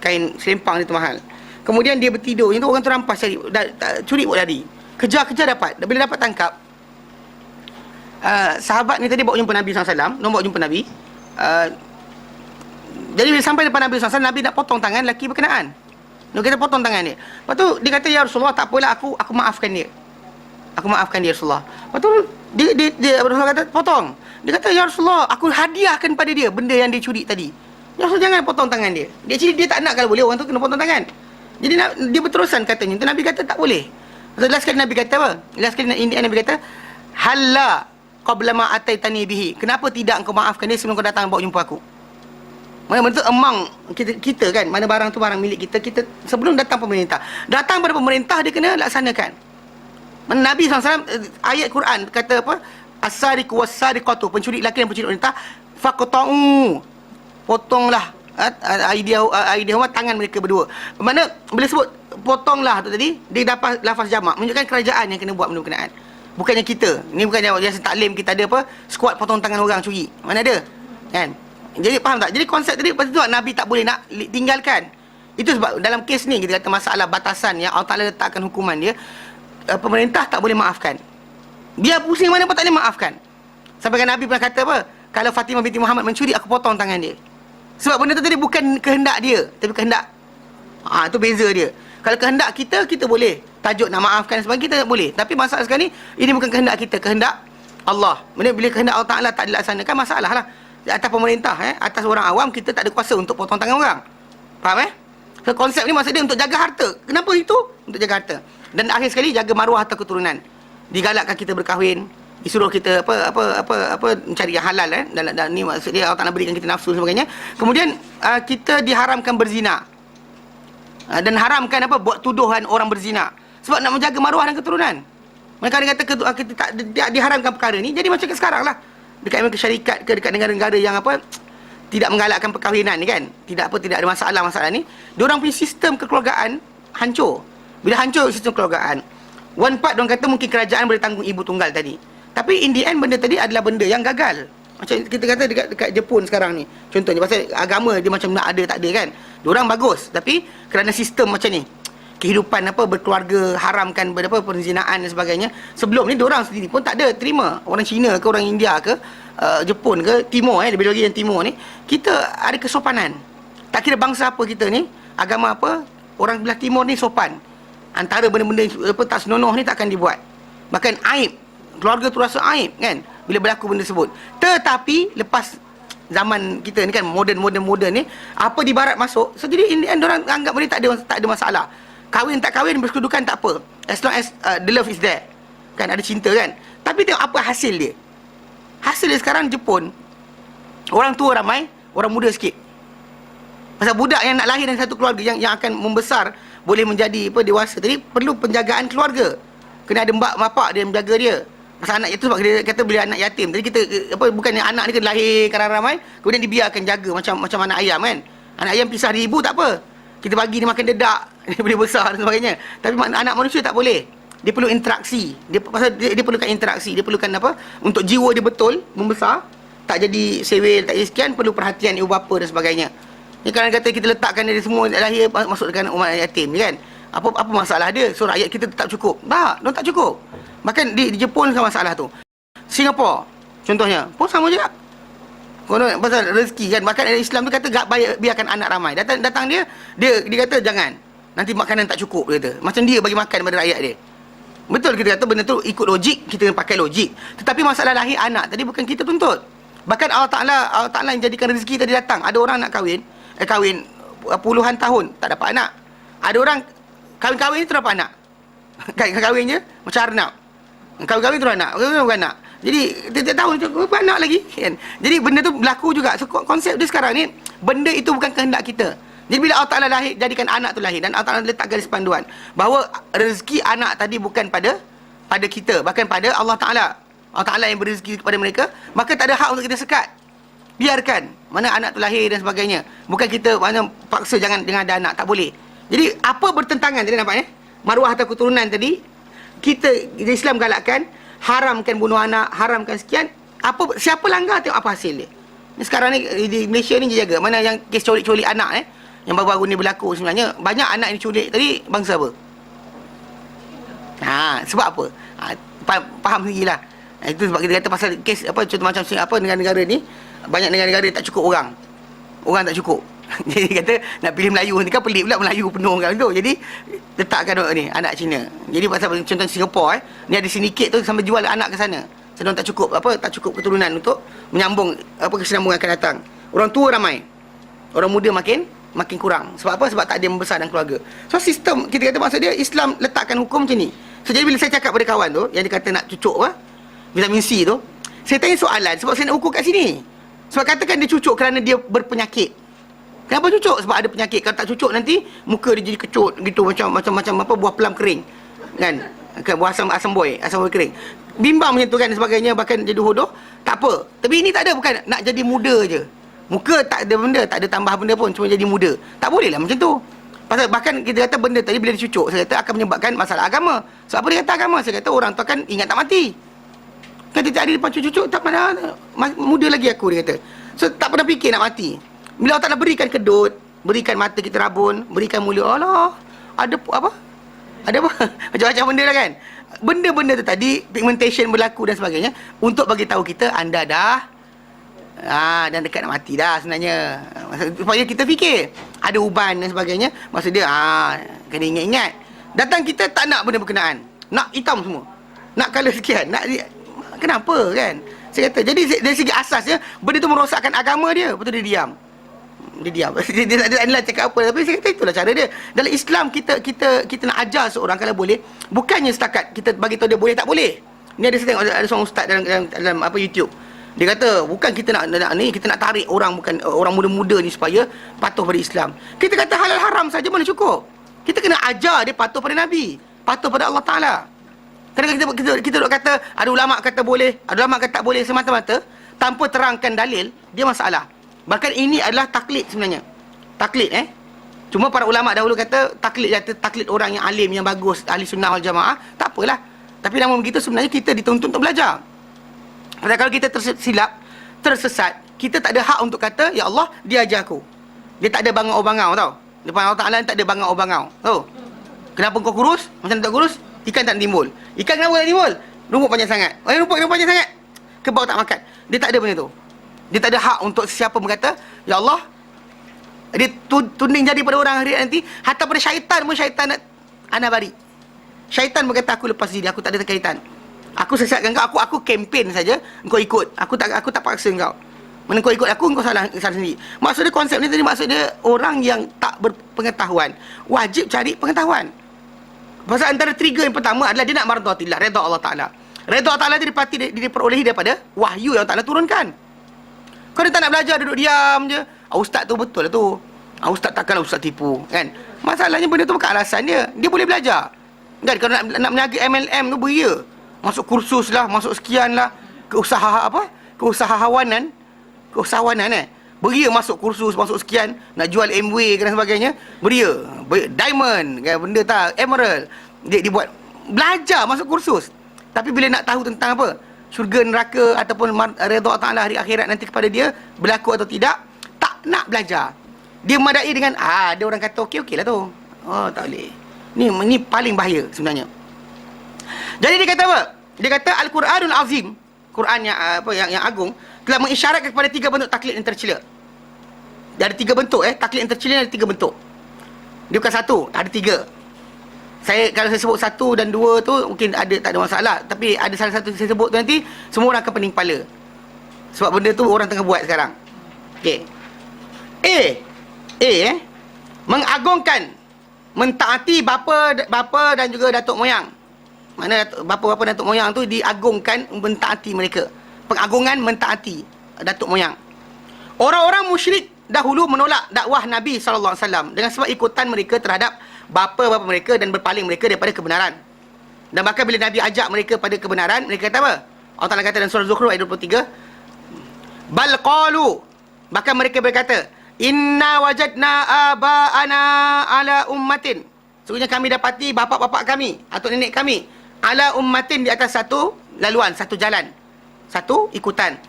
Speaker 1: Kain selempang dia tu mahal. Kemudian dia bertidur, itu orang tu rampas curi buat lari. Kejar dapat. Bila dapat tangkap, sahabat ni tadi bawa jumpa Nabi SAW, bawa jumpa Nabi. Jadi bila sampai depan Nabi SAW, Nabi nak potong tangan lelaki berkenaan. Dia kata potong tangan dia. Lepas tu dia kata, ya Rasulullah, tak apalah, aku maafkan dia. Aku maafkan dia Rasulullah. Lepas tu dia Rasulullah kata potong. Dia kata, ya Rasulullah, aku hadiahkan pada dia benda yang dia curi tadi. Ya Rasulullah, jangan potong tangan dia. Dia tak nak, kalau boleh orang tu kena potong tangan. Jadi dia berterusan katanya. Tu Nabi kata tak boleh. Last kali Nabi kata apa? Last kali Nabi kata, halla qabla ma ataitani bihi. Kenapa tidak engkau maafkan dia sebelum kau datang bawa jumpa aku? Mana benda tu emang kita kan, mana barang tu barang milik kita sebelum datang pemerintah. Datang pada pemerintah, dia kena laksanakan. Mana Nabi SAW, ayat Quran kata apa? As-sariqu was-sariqatu, pencuri lelaki dan pencuri wanita, faqta'u, potonglah aidihuma, tangan mereka berdua. Mana bila sebut potonglah tu tadi, dia dapat lafaz jamak, menunjukkan kerajaan yang kena buat benda berkenaan. Bukannya kita. Ni bukannya biasa taklim kita ada apa, squad potong tangan orang curi. Mana ada? Kan? Jadi faham tak? Jadi konsep tadi pasal tu Nabi tak boleh nak tinggalkan. Itu sebab dalam kes ni kita kata masalah batasan yang Allah Taala letakkan hukuman dia, pemerintah tak boleh maafkan. Biar pusing mana pun tak boleh maafkan. Sampai kan Nabi pernah kata apa? Kalau Fatimah binti Muhammad mencuri, aku potong tangan dia. Sebab benda tu tadi bukan kehendak dia, tapi kehendak tu beza dia. Kalau kehendak kita boleh tajuk nak maafkan sebagainya, kita boleh. Tapi masalah sekarang ni, ini bukan kehendak kita, kehendak Allah. Bila kehendak Allah Ta'ala tak dilaksanakan, masalah lah. Atas pemerintah, atas orang awam, kita tak ada kuasa untuk potong tangan orang. Faham So, konsep ni maksud dia untuk jaga harta. Kenapa itu? Untuk jaga harta. Dan akhir sekali, jaga maruah harta keturunan. Digalakkan kita berkahwin, disuruh kita mencari yang halal dan ni maksud dia Allah Ta'ala berikan kita nafsu dan sebagainya. Kemudian kita diharamkan berzina. Dan haramkan buat tuduhan orang berzina. Sebab nak menjaga maruah dan keturunan. Mereka kata kita tak diharamkan perkara ni, jadi macam sekarang lah. Dekat Amerika Syarikat ke dekat negara-negara yang tidak menggalakkan perkahwinan ni kan, tidak ada masalah ni, diorang punya sistem kekeluargaan hancur. Bila hancur sistem kekeluargaan, one part diorang kata mungkin kerajaan boleh tanggung ibu tunggal tadi, tapi in the end benda tadi adalah benda yang gagal. Macam kita kata dekat Jepun sekarang ni contohnya, pasal agama dia macam nak ada tak ada kan, diorang bagus, tapi kerana sistem macam ni, kehidupan berkeluarga, haramkan perzinaan dan sebagainya. Sebelum ni diorang sendiri pun tak ada terima. Orang Cina ke, orang India ke, Jepun ke, Timur lebih lagi yang Timur ni, kita ada kesopanan. Tak kira bangsa apa kita ni, agama apa, orang belah Timur ni sopan. Antara benda-benda tak senonoh ni takkan dibuat. Bahkan aib, keluarga tu rasa aib kan bila berlaku benda tersebut. Tetapi lepas zaman kita ni kan moden ni, apa di barat masuk, so jadi in the end diorang anggap benda tak ada masalah. Kahwin tak kahwin berkedudukan tak apa, as long as the love is there kan, ada cinta kan. Tapi tengok apa hasil dia. Hasil dia sekarang Jepun, orang tua ramai, orang muda sikit. Pasal budak yang nak lahir dalam satu keluarga yang akan membesar, boleh menjadi dewasa tadi, perlu penjagaan keluarga. Kena ada mbak bapak dia menjaga dia. Pasal anak itu sebab dia kata bila anak yatim tadi, kita bukannya anak ni kena lahirkan ramai kemudian dibiarkan jaga macam anak ayam kan. Anak ayam pisah dari ibu tak apa, kita bagi dia makan dedak, dia boleh besar dan sebagainya. Tapi anak manusia tak boleh. Dia perlu interaksi. Dia perlukan interaksi. Dia perlukan untuk jiwa dia betul membesar, tak jadi sewel, tak jadi sekian, perlu perhatian ibu bapa dan sebagainya. Ni kalau kata kita letakkan dia semua lahir masuk dengan umat yatim ni kan, apa masalah dia? So rakyat kita tetap cukup? Tak cukup. Bahkan di Jepun sama masalah tu. Singapura contohnya pun sama juga. Kalau pasal rezeki kan, bahkan Islam tu kata biarkan anak ramai. Datang dia kata jangan, nanti makanan tak cukup, dia kata. Macam dia bagi makan kepada rakyat dia. Betul, kita kata benda tu ikut logik, kita pakai logik. Tetapi masalah lahir anak tadi bukan kita tuntut. Bahkan Allah Ta'ala yang jadikan rezeki tadi datang. Ada orang nak kahwin puluhan tahun tak dapat anak. Ada orang kahwin tu dapat anak. Kahwin je macam arnab. Kahwin tu anak, bukan anak. Jadi tiap tahun berapa anak lagi kan? Jadi benda tu berlaku juga. So konsep dia sekarang ni, benda itu bukan kehendak kita. Jadi bila Allah Ta'ala jadikan anak tu lahir, dan Allah Ta'ala letak garis panduan bahawa rezeki anak tadi bukan pada kita, bahkan pada Allah Ta'ala. Allah Ta'ala yang berezeki kepada mereka, maka tak ada hak untuk kita sekat. Biarkan mana anak tu lahir dan sebagainya. Bukan kita paksa jangan ada anak, tak boleh. Jadi apa bertentangan tadi nampak maruah atau keturunan tadi, kita Islam galakkan haramkan bunuh anak, haramkan sekian. Siapa langgar, tengok apa hasil dia. Sekarang ni di Malaysia ni jaga mana yang kes colik-colik anak yang baru-baru ni berlaku. Sebenarnya banyak anak yang diculik tadi bangsa apa? Sebab apa? Faham sendirilah. Itu sebab kita kata pasal kes contoh macam negara-negara ni, banyak negara-negara tak cukup orang tak cukup. Jadi kata nak pilih Melayu nanti kan pelik pula, Melayu penuh kan tu. Jadi letakkan ni anak Cina. Jadi pasal contoh Singapura ni ada sindiket tu sampai jual anak ke sana. Cenderung tak cukup keturunan untuk menyambung kesinambungan akan datang. Orang tua ramai, orang muda makin kurang. Sebab apa? Sebab tak ada yang membesar dalam keluarga. So sistem, kita kata maksud dia Islam letakkan hukum macam ni. So jadi bila saya cakap pada kawan tu yang dia kata nak cucuk vitamin C tu, saya tanya soalan sebab saya nak ukur kat sini. Sebab katakan dia cucuk kerana dia berpenyakit. Kenapa cucuk? Sebab ada penyakit. Kalau tak cucuk nanti muka dia jadi kecut gitu, macam buah pelam kering. Kan? Buah asam boy kering. Bimbang macam tu kan, dan sebagainya, bahkan jadi hodoh. Tak apa. Tapi ini tak ada, bukan nak jadi muda je. Muka tak ada benda, tak ada tambah benda pun, cuma jadi muda. Tak boleh lah macam tu. Pasal bahkan kita kata benda tadi bila dicucuk, saya kata akan menyebabkan masalah agama. So apa dia kata agama? Saya kata orang tu akan ingat tak mati. Kata tak ada depan cucuk, tak pernah, muda lagi aku, dia kata. So tak pernah fikir nak mati. Bila Allah Ta'ala berikan kedut, berikan mata kita rabun, berikan mulut, Allah, ada apa? Macam-macam benda lah kan. Benda-benda tu tadi, pigmentation berlaku dan sebagainya, untuk bagi tahu kita anda dah dan dekat nak mati dah sebenarnya. Supaya kita fikir ada uban dan sebagainya. Maksud dia kena ingat-ingat. Datang kita tak nak benda berkenaan, nak hitam semua, nak colour sekian, nak kenapa kan? Saya kata jadi dari segi asasnya benda tu merosakkan agama dia. Betul dia diam. Dia tak ada cakap apa, tapi saya kata itulah cara dia. Dalam Islam kita nak ajar seorang kalau boleh, bukannya setakat kita bagi tahu dia boleh tak boleh. Ni ada saya tengok ada seorang ustaz dalam YouTube. Dia kata bukan kita nak kita nak tarik orang, bukan orang muda-muda ni supaya patuh pada Islam. Kita kata halal haram saja mana cukup. Kita kena ajar dia patuh pada Nabi, patuh pada Allah Taala. Kadang-kadang kita duk kata ada ulama kata boleh, ada ulama kata tak boleh semata-mata tanpa terangkan dalil, dia masalah. Bahkan ini adalah taklid sebenarnya. Taklid Cuma para ulama dahulu kata taklid orang yang alim, yang bagus, ahli sunnah wal jamaah, tak apalah. Tapi namun begitu sebenarnya kita dituntut untuk belajar. Padahal kalau kita tersilap, tersesat, kita tak ada hak untuk kata, ya Allah, dia ajar aku. Dia tak ada bangau-bangau tau. Depan Allah Ta'ala tak ada bangau-bangau. Tahu? Kenapa kau kurus? Macam tak kurus? Ikan tak timbul. Ikan kenapa tak timbul? Rumput panjang sangat. Rumput kenapa panjang sangat? Kebau tak makan. Dia tak ada benda tu. Dia tak ada hak untuk sesiapa berkata, ya Allah, dia tunding jadi pada orang hari nanti. Hatta pada syaitan pun syaitan nak anabari. Syaitan berkata, aku lepas diri, aku tak ada kaitan. Aku sesatkan kau, aku kempen saja, kau ikut. Aku tak paksa kau. Mana kau ikut aku, kau salah sendiri. Maksudnya konsep ni tadi, maksudnya orang yang tak berpengetahuan wajib cari pengetahuan. Pasal antara trigger yang pertama adalah dia nak mardhatillah, redha Allah Ta'ala. Redha Allah Ta'ala dia diperolehi daripada wahyu yang Allah Ta'ala turunkan. Kau dia tak nak belajar, duduk diam je. Ustaz tu betul lah tu. Ustaz takkanlah ustaz tipu, kan? Masalahnya benda tu bukan alasan dia. Dia boleh belajar. Kan kalau nak meniaga MLM tu beria. Masuk kursus lah, masuk sekian lah. Keusahawanan. Beria masuk kursus, masuk sekian. Nak jual MW dan sebagainya. Beria. Diamond, kan? Benda tak, emerald. Dia buat, belajar masuk kursus. Tapi bila nak tahu tentang apa, syurga, neraka ataupun redha Allah Ta'ala hari akhirat nanti kepada dia berlaku atau tidak, tak nak belajar. Dia memadai dengan ada orang kata okey lah tu. Oh, tak boleh. Ni paling bahaya sebenarnya. Jadi dia kata apa? Dia kata Al-Quranul Azim, Quran yang agung, telah mengisyaratkan kepada 3 bentuk taklid yang tercela. Dia ada 3 bentuk taklid yang tercela ada 3 bentuk. Dia bukan satu, ada 3. Kalau saya sebut 1 dan 2 tu mungkin tak ada masalah. Tapi ada salah satu saya sebut tu nanti semua orang akan pening kepala. Sebab benda tu orang tengah buat sekarang. Okey. Mengagungkan, mentaati bapa dan juga datuk moyang. Mana bapa-bapa datuk moyang tu diagungkan, mentaati mereka. Pengagungan mentaati datuk moyang. Orang-orang musyrik dahulu menolak dakwah Nabi sallallahu alaihi wasallam dengan sebab ikutan mereka terhadap bapa-bapa mereka dan berpaling mereka daripada kebenaran. Dan bahkan bila Nabi ajak mereka pada kebenaran, mereka kata apa? Allah Ta'ala kata dalam surah Zukhruf ayat 23, bal qalu, bahkan mereka berkata, inna wajadna aba'ana ala ummatin, sesungguhnya kami dapati bapa-bapa kami atau nenek kami ala ummatin, di atas satu laluan, satu jalan, satu ikutan.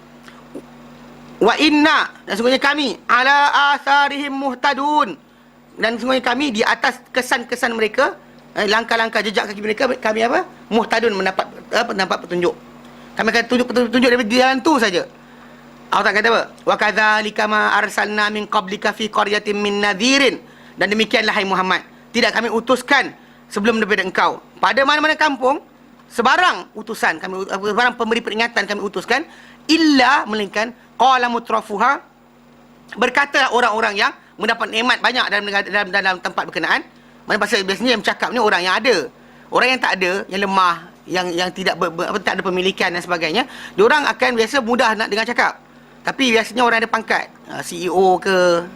Speaker 1: Wa inna, dan sesungguhnya kami ala atharihim muhtadun, dan sesungguhnya kami di atas kesan-kesan mereka, langkah-langkah jejak kaki mereka, kami apa? Muhtadun, mendapat petunjuk. Kami akan tunjuk petunjuk dari jalan tu saja. Allah kata apa? Wa kadzalika ma arsalna min qablika fi qaryatin min nadhirin, dan demikianlah hai Muhammad, tidak kami utuskan sebelum daripada engkau pada mana-mana kampung sebarang utusan kami, sebarang pemberi peringatan kami utuskan, illa melainkan qala mutrafuha, berkata orang-orang yang mendapat nikmat banyak dalam tempat berkenaan. Biasanya yang bercakap ni orang yang ada. Orang yang tak ada, yang lemah, yang tidak tak ada pemilikan dan sebagainya, diorang akan biasa mudah nak dengar cakap. Tapi biasanya orang ada pangkat, CEO ke,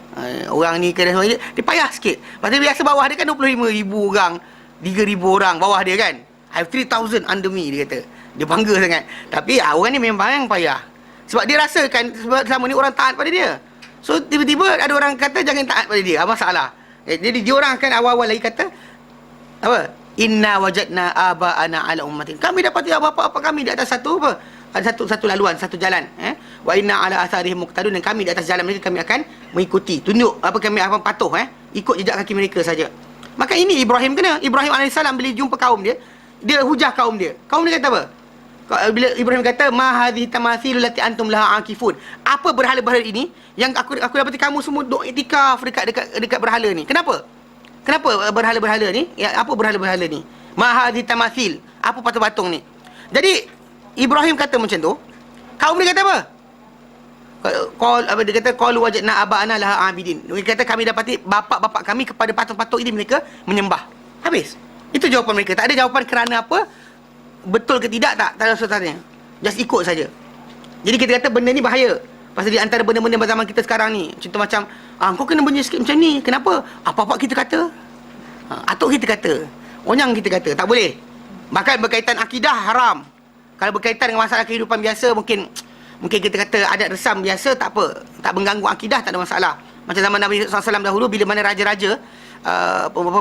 Speaker 1: orang ni ke dan sebagainya, dia payah sikit. Pasal biasa bawah dia kan 25,000 orang, 3,000 orang bawah dia kan. I have 3,000 under me, dia kata. Dia bangga sangat. Tapi orang ni memang payah. Sebab dia rasakan selama ni orang taat pada dia. So tiba-tiba ada orang kata jangan taat pada dia, masalah. Jadi dia orang akan awal-awal lagi kata apa? Inna wajadna aba'ana ala ummatin. Kami dapati bapa-bapa kami di atas satu apa? Ada satu laluan, satu jalan, Wa inna ala atharihim muqtadun, dan kami di atas jalan mereka kami akan mengikuti. Tunjuk apa kami akan patuh, ikut jejak kaki mereka saja. Maka ini Ibrahim kena. Ibrahim alaihissalam bila jumpa kaum dia, dia hujah kaum dia. Kaum dia kata apa? Bila Ibrahim kata ma hadhihi tamathilul lati antum laha akifun. Apa berhala-berhala ini yang aku dapati kamu semua duk iktikaf dekat berhala ni. Kenapa? Kenapa berhala-berhala ni? Ya, apa berhala-berhala ni? Ma hadhihi tamathil. Apa patung-patung ni? Jadi Ibrahim kata macam tu. Kaum dia kata apa? Dia kata qalu wajadna aba'ana laha abidin. Dia kata kami dapati bapa-bapa kami kepada patung-patung ini mereka menyembah. Habis. Itu jawapan mereka. Tak ada jawapan kerana apa? Betul ke tidak, tak ada sesuatunya. Just ikut saja. Jadi kita kata benda ni bahaya. Pasal di antara benda-benda zaman kita sekarang ni, contoh macam kau kena benda sikit macam ni. Kenapa? Apa-apa kita kata, atuk kita kata, onyang kita kata, tak boleh. Bahkan berkaitan akidah haram. Kalau berkaitan dengan masalah kehidupan biasa, mungkin kita kata adat resam biasa, tak apa, tak mengganggu akidah, tak ada masalah. Macam zaman Nabi SAW dahulu, bila mana raja-raja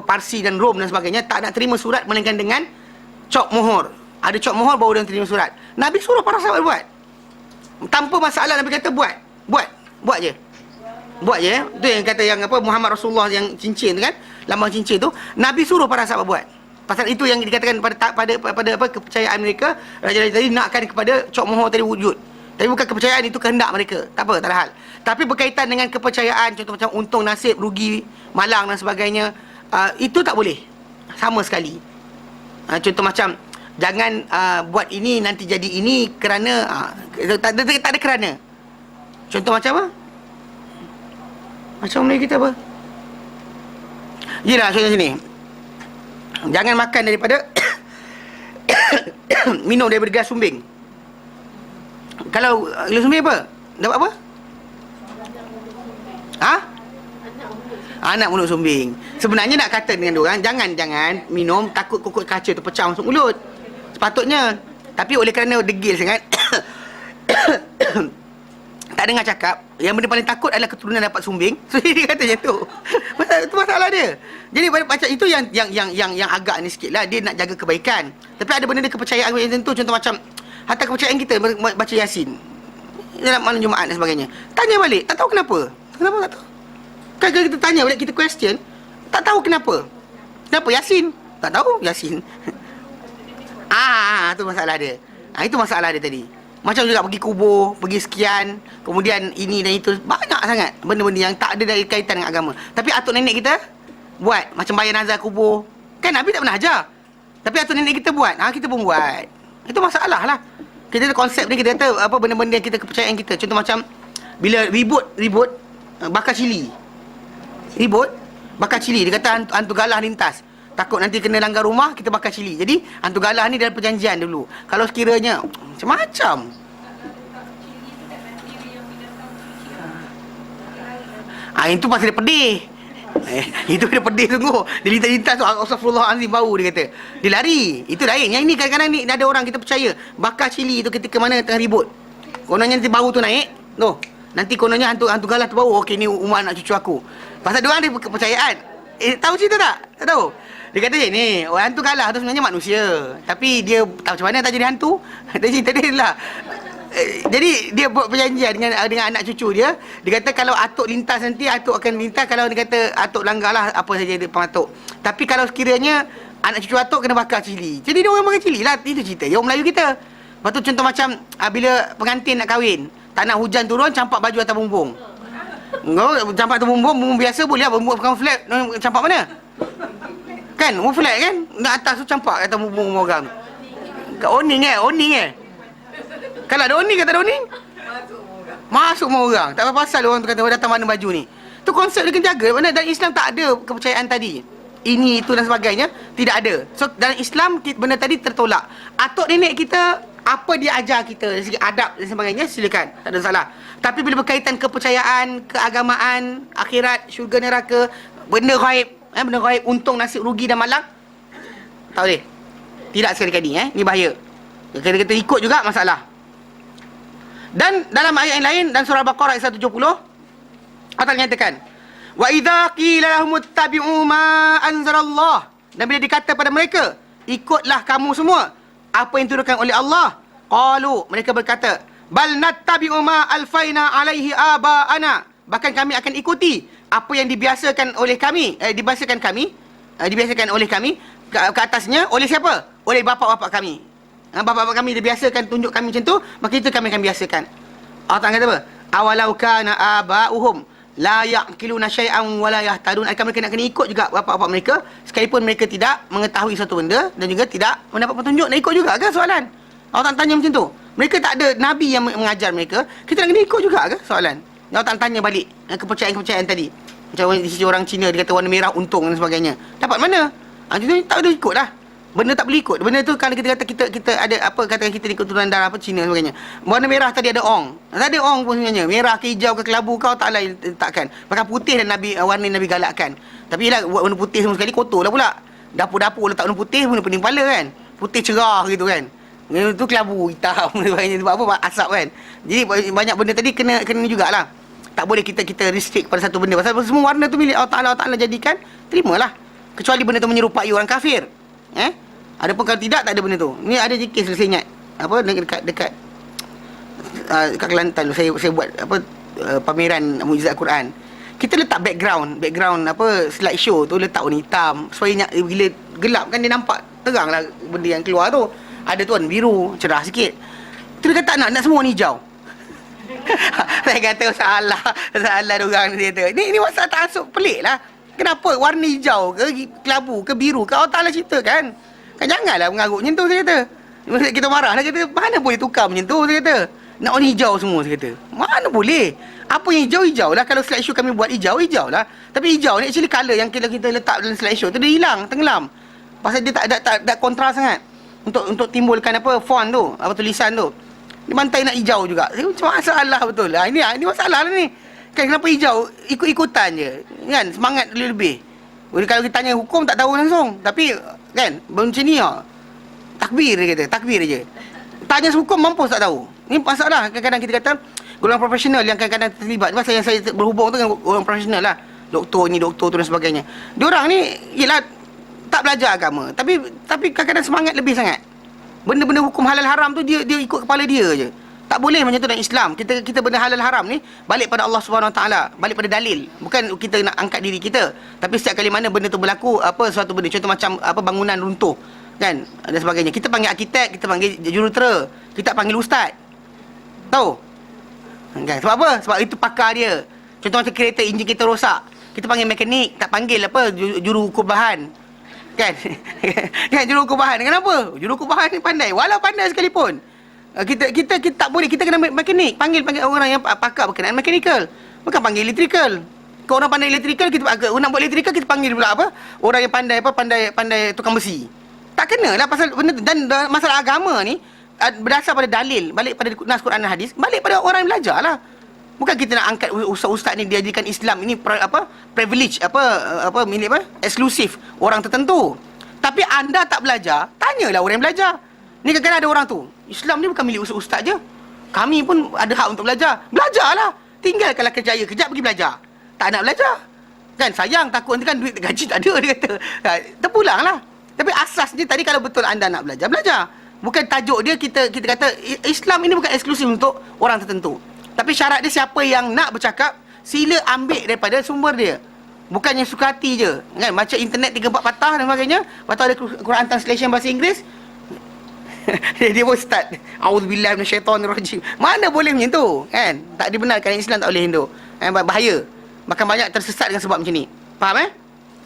Speaker 1: Parsi dan Rom dan sebagainya tak nak terima surat melainkan dengan cop mohor. Ada cop mohor baru dia terima surat. Nabi suruh para sahabat buat. Tanpa masalah, Nabi kata buat je. Buat je. Itu yang kata yang apa, Muhammad Rasulullah yang cincin tu kan, lambang cincin tu, Nabi suruh para sahabat buat. Pasal itu yang dikatakan pada apa kepercayaan mereka, raja-raja tadi nakkan kepada cop mohor tadi wujud. Tapi bukan kepercayaan, itu kehendak mereka. Tak apa, tak ada hal. Tapi berkaitan dengan kepercayaan, contoh macam untung, nasib, rugi, malang dan sebagainya, itu tak boleh sama sekali. Contoh macam jangan buat ini nanti jadi ini kerana tak ada kerana. Contoh macam apa? Macam Melayu kita apa? Yelah, contoh sini. Jangan makan daripada minum daripada gelas sumbing. Kalau gelas sumbing apa? Dapat apa? Anak mulut sumbing. Sebenarnya nak kata dengan diorang, jangan minum, takut kokok kaca tu pecah masuk mulut. Sepatutnya. Tapi oleh kerana degil sangat tak dengar cakap, yang benda paling takut adalah keturunan dapat sumbing. So dia kata macam tu. Itu masalah dia. Jadi macam itu yang agak ni sikit lah. Dia nak jaga kebaikan. Tapi ada benda dia kepercayaan yang tentu. Contoh macam hatta kepercayaan kita baca Yasin dalam malam Jumaat dan sebagainya. Tanya balik, tak tahu kenapa. Kenapa tak tahu? Kan kita tanya balik, kita question, tak tahu kenapa. Kenapa Yasin? Tak tahu Yasin. Itu masalah dia. Itu masalah dia tadi. Macam juga pergi kubur, pergi sekian, kemudian ini dan itu, banyak sangat benda-benda yang tak ada dari kaitan dengan agama. Tapi atuk nenek kita buat, macam bayar nazar kubur. Kan Nabi tak pernah ajar, tapi atuk nenek kita buat. Kita pun buat. Itu masalah lah. Kita ada konsep ni, kita kata apa benda-benda yang kita kepercayaan kita. Contoh macam bila ribut bakar cili. Ribut bakar cili. Dia kata hantu galah lintas, takut nanti kena langgar rumah, kita bakar cili. Jadi hantu galah ni dalam perjanjian dulu. Kalau sekiranya macam-macam. Itu pasal dia pedih. Itu dia pedih sungguh. Dia lintas-lintas tu, astagfirullahalazim, bau dia kata. Dia lari. Itu lain. Yang ini kadang-kadang ni ada orang kita percaya bakar cili tu ketika mana tengah ribut. Kononnya nanti bau tu naik. Nanti kononnya hantu galah tu bau. Okey, ni rumah anak cucu aku. Pasal dia orang ada kepercayaan. Tahu cerita tak? Tak tahu. Dia kata ni, hantu galah tu sebenarnya manusia. Tapi dia tak macam mana tak jadi hantu. Dia cerita dia lah. Jadi dia buat perjanjian dengan anak cucu dia. Dia kata kalau atuk lintas nanti, atuk akan lintas. Kalau dia kata atuk langgar lah, apa saja dia pematuk. Tapi kalau sekiranya anak cucu atuk kena bakar cili. Jadi dia orang bakar cili lah. Itu cerita dia orang Melayu kita. Lepas tu contoh macam bila pengantin nak kahwin, tak nak hujan turun, campak baju atas bumbung. Campak atas bumbung biasa boleh lah. Bumbung flat, campak mana? Kan? Bumbung flat kan? Nak atas tu campak atas bumbung orang. Kat Oning Kalau ada Oning, kata ada Oning, masuk semua orang. Tak apa pasal orang tu kata, datang mana baju ni. Tu konsep dia kena jaga. Mana dalam Islam tak ada kepercayaan tadi. Ini, itu dan sebagainya. Tidak ada. So, dalam Islam, benda tadi tertolak. Atuk nenek kita, apa dia ajar kita, dari segi adab dan sebagainya, silakan. Tak ada salah. Tapi bila berkaitan kepercayaan, keagamaan, akhirat, syurga neraka, benda ghaib, benda ghaib, untung, nasib, rugi dan malang, tak boleh. Tidak sekali-kali, ni bahaya. Kita ikut juga masalah. Dan dalam ayat yang lain, dan surah Al-Baqarah ayat 170, Allah nyatakan, wa idza qila lahum ittabi'u ma anzalallah, dan bila dikata pada mereka, ikutlah kamu semua apa yang diturunkan oleh Allah, qalu, mereka berkata, bal nattabi'u ma alfaina alaihi aba'ana, bahkan kami akan ikuti apa yang dibiasakan oleh kami, dibiasakan oleh kami ke atasnya, oleh siapa? Oleh bapa-bapa kami. Bapa-bapa kami dibiasakan tunjuk kami macam tu, maka itu kami akan biasakan. Allah Ta'ala kata apa? Awalau kana aba'uhum la ya'qiluna syai'an wa la yahtadun, akan mereka nak kena ikut juga bapa-bapa mereka sekalipun mereka tidak mengetahui satu benda dan juga tidak mendapat petunjuk. Nak ikut juga ke soalan? Allah tak tanya macam tu. Mereka tak ada nabi yang mengajar mereka, kita nak kena ikut juga ke soalan? Allah tak tanya balik kepercayaan-kepercayaan tadi. Macam di sisi orang Cina, dia kata warna merah untung dan sebagainya. Dapat mana? Jadi tak ada ikut lah. Benda tak boleh ikut. Benda tu kalau kita kata kita ada apa, katakan kita ni keturunan darah apa Cina dan sebagainya. Warna merah tadi ada ong. Tak ada ong pun sebenarnya. Merah ke hijau ke kelabu kau tak lain letakkan. Bahkan putih dan Nabi warna Nabi galakkan. Tapi ialah warna putih semua sekali kotor lah pula. Dapur-dapur letak warna putih pun pening kepala kan. Putih cerah gitu kan. Itu kelabu hitam dan sebagainya, sebab apa? Asap kan. Jadi banyak benda tadi kena jugalah. Tak boleh kita restrict pada satu benda. Pasal semua warna tu milik Allah Ta'ala jadikan, terimalah. Kecuali benda tu menyerupai orang kafir. Adapun kalau tidak, tak ada benda tu. Ni ada je kes saya ingat. Apa dekat Kelantan saya buat apa pameran mukjizat Quran. Kita letak background apa slide show tu, letak warna hitam supaya bila gelap kan dia nampak teranglah benda yang keluar tu. Ada tu warna biru, cerah sikit. Tu dia kata nak semua warna hijau. Saya kata salah diorang dia kata. Ni masalah taksub pelik lah. Kenapa warna hijau ke kelabu ke biru ke Allah Ta'ala cerita kan? Kan janganlah mengarut macam tu, saya kata. Kita marah lah, kata mana boleh tukar macam tu, saya kata. Nak warna hijau semua, saya kata. Mana boleh? Apa yang hijau lah. Kalau slide show kami buat hijau lah. Tapi hijau ni actually colour yang kita letak dalam slide show tu dia hilang, tenggelam. Pasal dia tak kontras sangat. Untuk timbulkan apa font tu, apa tulisan tu. Dia mantai nak hijau juga. Macam masalah betul lah. Ini masalah lah ni. Kan kenapa hijau? Ikut-ikutan je. Kan? Semangat lebih-lebih. Kalau kita tanya hukum tak tahu langsung. Tapi kan macam ni lah. Takbir dia kata. Takbir je. Tanya hukum mampus tak tahu. Ni masalah. Kadang-kadang kita kata golongan profesional yang kadang-kadang terlibat. Pasal yang saya berhubung tu dengan golongan profesional lah. Doktor tu dan sebagainya. Diorang ni ialah tak belajar agama. Tapi kadang-kadang semangat lebih sangat. Benda-benda hukum halal haram tu dia ikut kepala dia je. Tak boleh macam tu dalam Islam. Kita benda halal haram ni balik pada Allah Subhanahu Wa Taala, balik pada dalil. Bukan kita nak angkat diri kita. Tapi setiap kali mana benda tu berlaku, apa suatu benda, contoh macam apa bangunan runtuh kan dan sebagainya. Kita panggil arkitek, kita panggil jurutera, kita panggil ustaz. Tahu? Kan? Sebab apa? Sebab itu pakar dia. Contoh macam kereta, enjin kita rosak, kita panggil mekanik, tak panggil apa juru ukur bahan. Kan? Kan juru ukur bahan. Kenapa? Juru ukur bahan ni pandai. Walau pandai sekalipun. Kita tak boleh, kita kena mekanik, panggil orang yang pakar berkenaan mechanical, bukan panggil electrical. Kalau orang pandai electrical, kita nak buat electrical, kita panggil pula apa orang yang pandai tukang besi. Tak kena lah pasal benda tu. Dan masalah agama ni berdasar pada dalil, balik pada nas Quran dan hadis, balik pada orang yang belajar lah. Bukan kita nak angkat ustaz-ustaz ni dia jadikan Islam ini privilege milik eksklusif orang tertentu. Tapi anda tak belajar, tanyalah orang yang belajar. Ni kadang-kadang ada orang tu, Islam ni bukan milik ustaz je. Kami pun ada hak untuk belajar. Belajarlah. Tinggalkanlah kerjaya, kejap pergi belajar. Tak nak belajar. Kan sayang, takut nanti kan duit gaji tak ada, dia kata. Terpulanglah. Tapi asasnya tadi kalau betul anda nak belajar, belajar. Bukan tajuk dia kita kata Islam ini bukan eksklusif untuk orang tertentu. Tapi syarat dia siapa yang nak bercakap, sila ambil daripada sumber dia. Bukannya suka hati je. Kan baca internet 3-4 patah dan sebagainya, lepas tu ada Quran translation bahasa Inggeris. Dia pun start A'udzubillahi minasyaitonirrajim. Mana boleh macam tu kan? Tak dibenarkan, Islam tak boleh macam tu. Bahaya. Bahkan banyak tersesat dengan sebab macam ni. Faham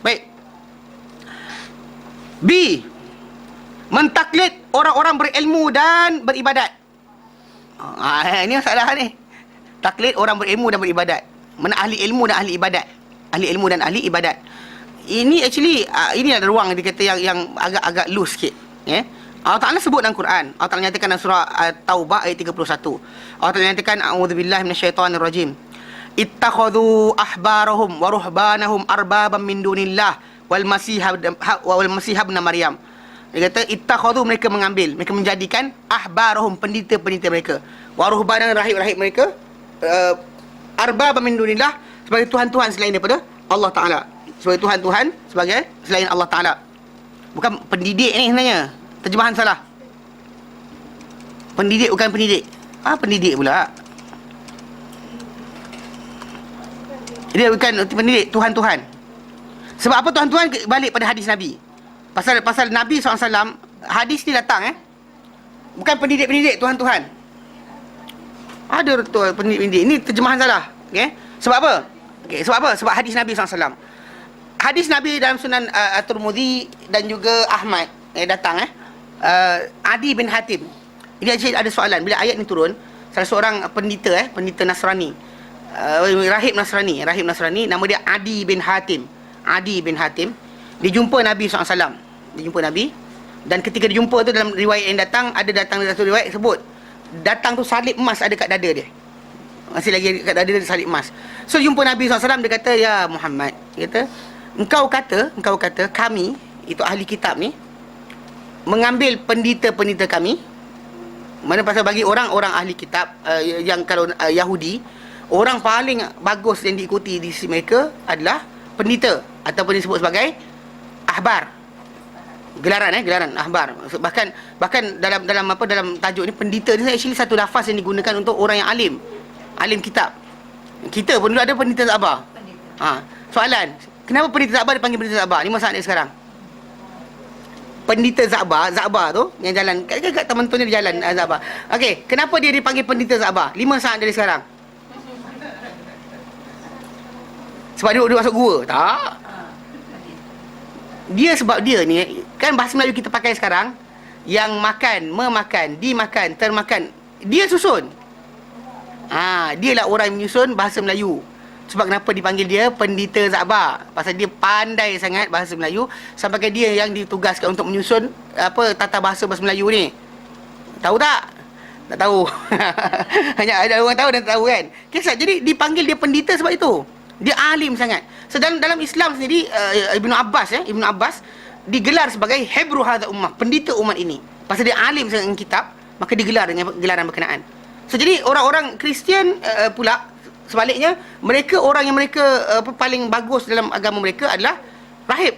Speaker 1: Baik. B. Mentaklid orang-orang berilmu dan beribadat. Ini masalah ni. Taklid orang berilmu dan beribadat. Mana ahli ilmu dan ahli ibadat. Ahli ilmu dan ahli ibadat. Ini actually ini ada ruang dia kata yang agak-agak loose sikit. Allah Ta'ala sebut dalam Quran. Allah Ta'ala nyatakan dalam surah Taubah ayat 31. Allah Ta'ala nyatakan a'udzubillahi minasyaitonirrajim. Ittakhadhu ahbarahum wa ruhbanahum arbaban min dunillah wal masih ibn Maryam. Dia kata ittakhadhu, mereka mengambil, mereka menjadikan ahbarahum, pendeta-pendeta mereka, wa ruhbanan, rahib-rahib mereka, arbaban min dunillah, sebagai tuhan-tuhan selain daripada Allah Ta'ala. Sebagai tuhan-tuhan sebagai selain Allah Ta'ala. Bukan pendidik ni sebenarnya. Terjemahan salah. Pendidik bukan pendidik. Pendidik pula. Dia bukan pendidik, Tuhan-Tuhan. Sebab apa Tuhan-Tuhan? Balik pada hadis Nabi. Pasal Nabi SAW, hadis ni datang bukan pendidik-pendidik, Tuhan-Tuhan. Ada pendidik-pendidik. Ini terjemahan salah. Sebab apa? Sebab apa? Sebab hadis Nabi SAW. Hadis Nabi dalam Sunan At-Tirmidzi dan juga Ahmad datang Adi bin Hatim. Ini ada soalan. Bila ayat ni turun, salah seorang pendeta pendeta Nasrani, rahib Nasrani, nama dia Adi bin Hatim. Dia jumpa Nabi SAW. Dia jumpa Nabi. Dan ketika dia jumpa tu, dalam riwayat yang datang dalam satu riwayat sebut, datang tu salib emas ada kat dada dia. Masih lagi kat dada dia salib emas. So jumpa Nabi SAW, dia kata, ya Muhammad, dia kata, engkau kata kami, itu ahli kitab ni, mengambil pendeta-pendeta kami. Mana pasal bagi orang-orang ahli kitab, yang kalau Yahudi, orang paling bagus yang diikuti di sisi mereka adalah pendeta, ataupun disebut sebagai ahbar. Gelaran ahbar. Bahkan dalam tajuk ni, pendeta ni actually satu lafaz yang digunakan untuk orang yang alim kitab. Kita pun dulu ada pendeta Za'bar. Soalan, kenapa pendeta Za'bar dipanggil pendeta Za'bar? Ni masalah dia sekarang. Pendeta Za'bar tu yang jalan kat Taman Tun ni, dia jalan Za'bar. Okey, kenapa dia dipanggil pendeta Za'bar? 5 saat dari sekarang. Sebab dia masuk gua? Tak. Sebab dia ni, kan bahasa Melayu kita pakai sekarang, yang makan, memakan, dimakan, termakan, dia susun. Dia lah orang yang menyusun bahasa Melayu. Sebab kenapa dipanggil dia pendeta Za'bar? Pasal dia pandai sangat bahasa Melayu, sampai dia yang ditugaskan untuk menyusun tata bahasa Melayu ni. Tahu tak? Tak tahu. Hanya ada orang tahu dan tak tahu kan. Jadi dipanggil dia pendeta sebab itu. Dia alim sangat. Dalam Islam sendiri, Ibnu Abbas digelar sebagai Hebru hadha ummah, pendeta umat ini. Pasal dia alim sangat dengan kitab, maka digelar dengan gelaran berkenaan. Jadi orang-orang Kristian pula sebaliknya, orang yang paling bagus dalam agama mereka adalah rahib,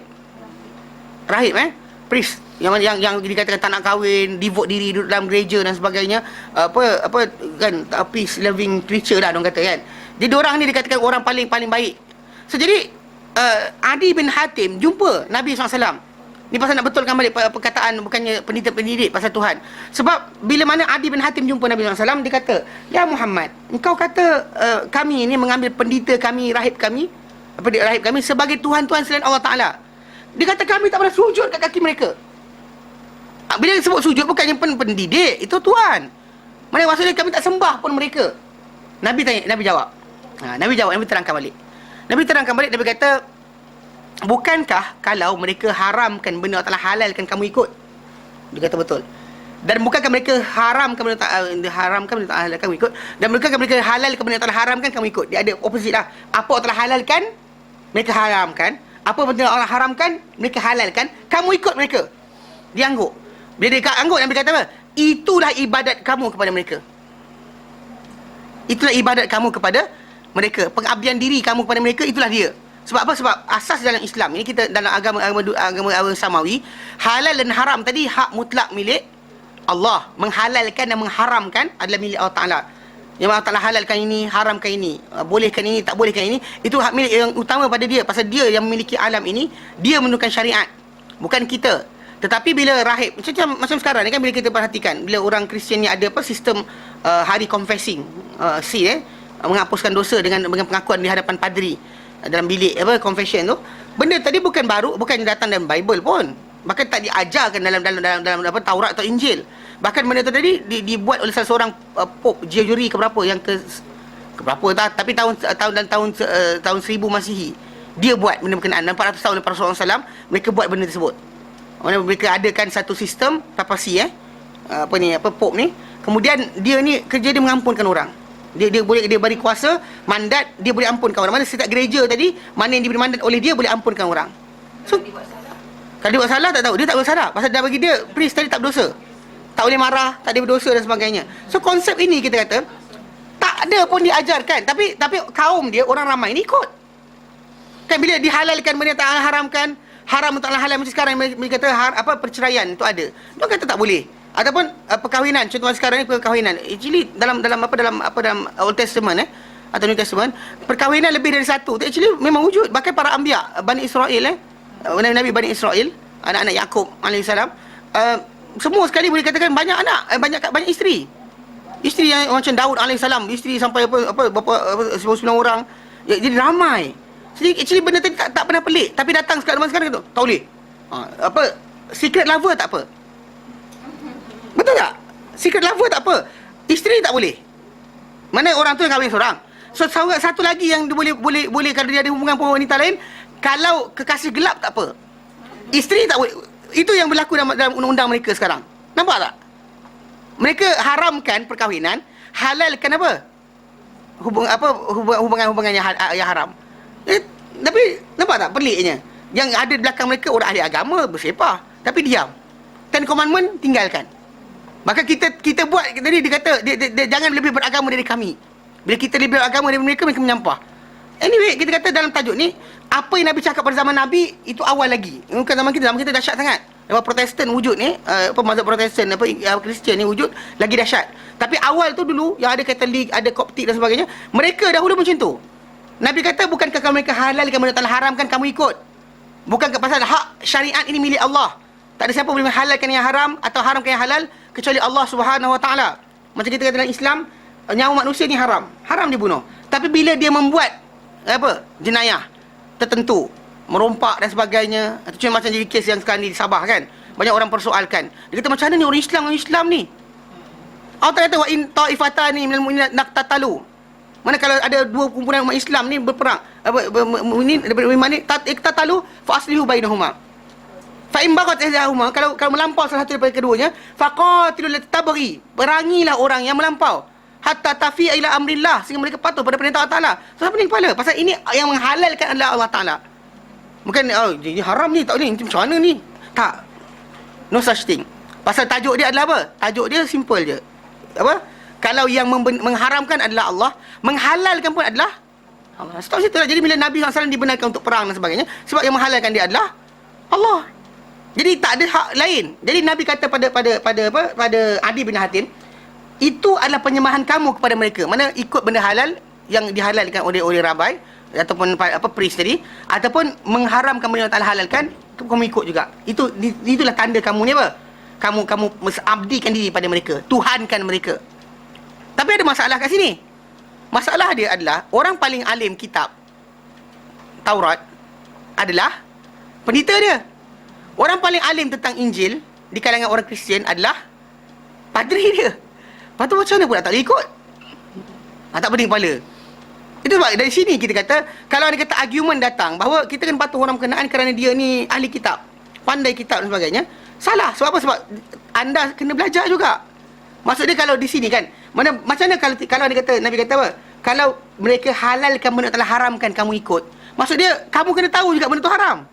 Speaker 1: priest, yang dikatakan tak nak kahwin, devote diri duduk dalam gereja dan sebagainya, peace loving preacher lah orang kata kan. Jadi orang ni dikatakan orang paling baik. Jadi Adi bin Hatim jumpa Nabi SAW. Ni pasal nak betulkan balik perkataan, bukannya pendidik pasal Tuhan. Sebab bila mana Adi bin Hatim jumpa Nabi SAW, dia kata, ya Muhammad, engkau kata kami ni mengambil pendeta kami, rahib kami sebagai Tuhan-Tuhan selain Allah Ta'ala. Dia kata kami tak pernah sujud kat kaki mereka. Bila sebut sujud, bukannya pendidik, itu Tuhan. Mana maksudnya kami tak sembah pun mereka. Nabi jawab. Nabi terangkan balik. Nabi kata, bukankah kalau mereka haramkan benda Allah Ta'ala halalkan kamu ikut? Dia kata betul. Dan bukankah mereka haramkan benda Allah Ta'ala halalkan kamu ikut? Dan bukankah mereka halalkan benda Allah Ta'ala haramkan kamu ikut? Dia ada opposite lah. Apa Allah Ta'ala halalkan, mereka haramkan. Apa benda Allah haramkan, mereka halalkan. Kamu ikut mereka. Dia angguk. Bila dia angguk, Nabi kata apa? Itulah ibadat kamu kepada mereka. Itulah ibadat kamu kepada mereka. Pengabdian diri kamu kepada mereka, itulah dia. Sebab apa? Sebab asas dalam Islam ini, kita dalam agama samawi, halal dan haram tadi hak mutlak milik Allah. Menghalalkan dan mengharamkan adalah milik Allah Ta'ala. Yang Allah Ta'ala halalkan ini, haramkan ini, bolehkan ini, tak bolehkan ini, itu hak milik yang utama pada dia. Pasal dia yang memiliki alam ini, dia menentukan syariat, bukan kita. Tetapi bila rahib, macam sekarang ni kan, bila kita perhatikan, bila orang Kristian ni ada sistem hari confessing, menghapuskan dosa dengan pengakuan di hadapan padri dalam bilik confession tu. Benda tadi bukan baru, bukan datang dalam Bible pun. Bahkan tak diajarkan dalam apa Taurat atau Injil. Bahkan benda tu tadi dibuat oleh salah seorang Pope Gregory ke berapa, yang ke berapa tapi tahun 1000 Masihi. Dia buat benda berkenaan, dan 400 tahun lepas Rasulullah SAW mereka buat benda tersebut. Mereka adakan satu sistem papasi, Pope ni. Kemudian dia ni kerja dia mengampunkan orang. Dia beri kuasa, mandat, dia boleh ampunkan orang. Mana setiap gereja tadi, mana yang diberi mandat oleh dia boleh ampunkan orang. So, kalau dia buat salah tak tahu, dia tak bersalah. Pasal dah bagi dia priest tadi tak berdosa. Tak boleh marah, tak ada berdosa dan sebagainya. So konsep ini kita kata tak ada pun diajarkan, tapi kaum dia, orang ramai ni ikut. Kan bila dihalalkan benda tak haramkan, haram untuk halal macam sekarang mereka kata perceraian itu ada. Dia kata tak boleh. Ataupun perkahwinan, contoh sekarang ni perkahwinan. Actually dalam Old Testament atau New Testament, perkahwinan lebih dari satu. Actually memang wujud. Bahkan para anbiya Bani Israel Nabi Bani Israel, anak-anak Yakub alaihissalam, semua sekali boleh katakan banyak anak, banyak isteri. Isteri yang macam Daud alaihissalam, isteri sampai berapa 99 orang. Jadi ramai. Jadi actually benda tadi tak pernah pelik, tapi datang sekarang tu tak boleh. Secret lover tak apa. Betul tak? Secret lover tak apa. Isteri tak boleh. Mana orang tu yang kahwin seorang. So satu lagi yang dia boleh kalau dia ada hubungan dengan wanita lain, kalau kekasih gelap tak apa. Isteri tak boleh. Itu yang berlaku dalam undang-undang mereka sekarang. Nampak tak? Mereka haramkan perkahwinan, halalkan apa? Hubungan-hubungan yang haram. Tapi nampak tak peliknya? Yang ada di belakang mereka orang ahli agama bersepah, tapi diam. Ten Commandment tinggalkan. Maka kita buat tadi, dia kata dia jangan lebih beragama dari kami. Bila kita lebih beragama dari mereka menyampah. Anyway, kita kata dalam tajuk ni, apa yang Nabi cakap pada zaman Nabi itu awal lagi. Bukan zaman kita dahsyat sangat. Protestan wujud ni, mazhab Protestan, Kristian ni wujud lagi dahsyat. Tapi awal tu dulu yang ada Katolik, ada Koptik dan sebagainya, mereka dahulu macam tu. Nabi kata bukankah mereka halalkan benda tak haramkan kamu ikut. Bukankah pasal hak syariat ini milik Allah. Tak ada siapa boleh menghalalkan yang haram atau haramkan yang halal kecuali Allah Subhanahu Wa Taala. Macam kita kata dalam Islam, nyawa manusia ni haram dibunuh. Tapi bila dia membuat jenayah tertentu, merompak dan sebagainya, atau macam jadi kes yang sekarang ni di Sabah kan, banyak orang persoalkan. Dia kata macam mana ni orang Islam ni? Allah kata wa in ta'ifatani minal mu'minina naqtatalu. Mana kalau ada dua kumpulan umat Islam ni berperang, mu'minin daripada iman ni taqtatalu fa aslihu bainahuma. Fa in baghat ihdahuma, kalau melampau salah satu daripada keduanya, faqatilul lati tabghi, perangilah orang yang melampau hatta tafi'a ila amrillah, sehingga mereka patuh pada perintah Allah Taala. So, apa ni kepala? Pasal ini yang menghalalkan adalah Allah Taala. Bukan ini haram ni, tak boleh, macam mana ni? Tak. No such thing. Pasal tajuk dia adalah apa? Tajuk dia simple je. Kalau yang mengharamkan adalah Allah, menghalalkan pun adalah Allah. Stop situ lah. Jadi bila Nabi SAW dibenarkan untuk perang dan sebagainya, sebab yang menghalalkan dia adalah Allah. Jadi tak ada hak lain. Jadi Nabi kata pada Adi bin Hatim, itu adalah penyembahan kamu kepada mereka. Mana ikut benda halal yang dihalalkan oleh rabai ataupun priest tadi, ataupun mengharamkan benda yang tak halalkan, kamu ikut juga. Itulah tanda kamu ni apa? Kamu abdikan diri pada mereka, tuhankan mereka. Tapi ada masalah kat sini. Masalah dia adalah orang paling alim kitab Taurat adalah pendeta dia. Orang paling alim tentang Injil di kalangan orang Kristian adalah padri dia. Lepas tu macam mana pula tak boleh ikut? Tak pening kepala. Itu sebab dari sini kita kata, kalau ada kata argument datang bahawa kita kena patuh orang berkenaan kerana dia ni ahli kitab, pandai kitab dan sebagainya, salah. Sebab apa? Sebab anda kena belajar juga. Maksud dia kalau di sini kan, macam mana kalau dia kata, Nabi kata apa? Kalau mereka halalkan benda telah haramkan kamu ikut. Maksud dia kamu kena tahu juga benda tu haram.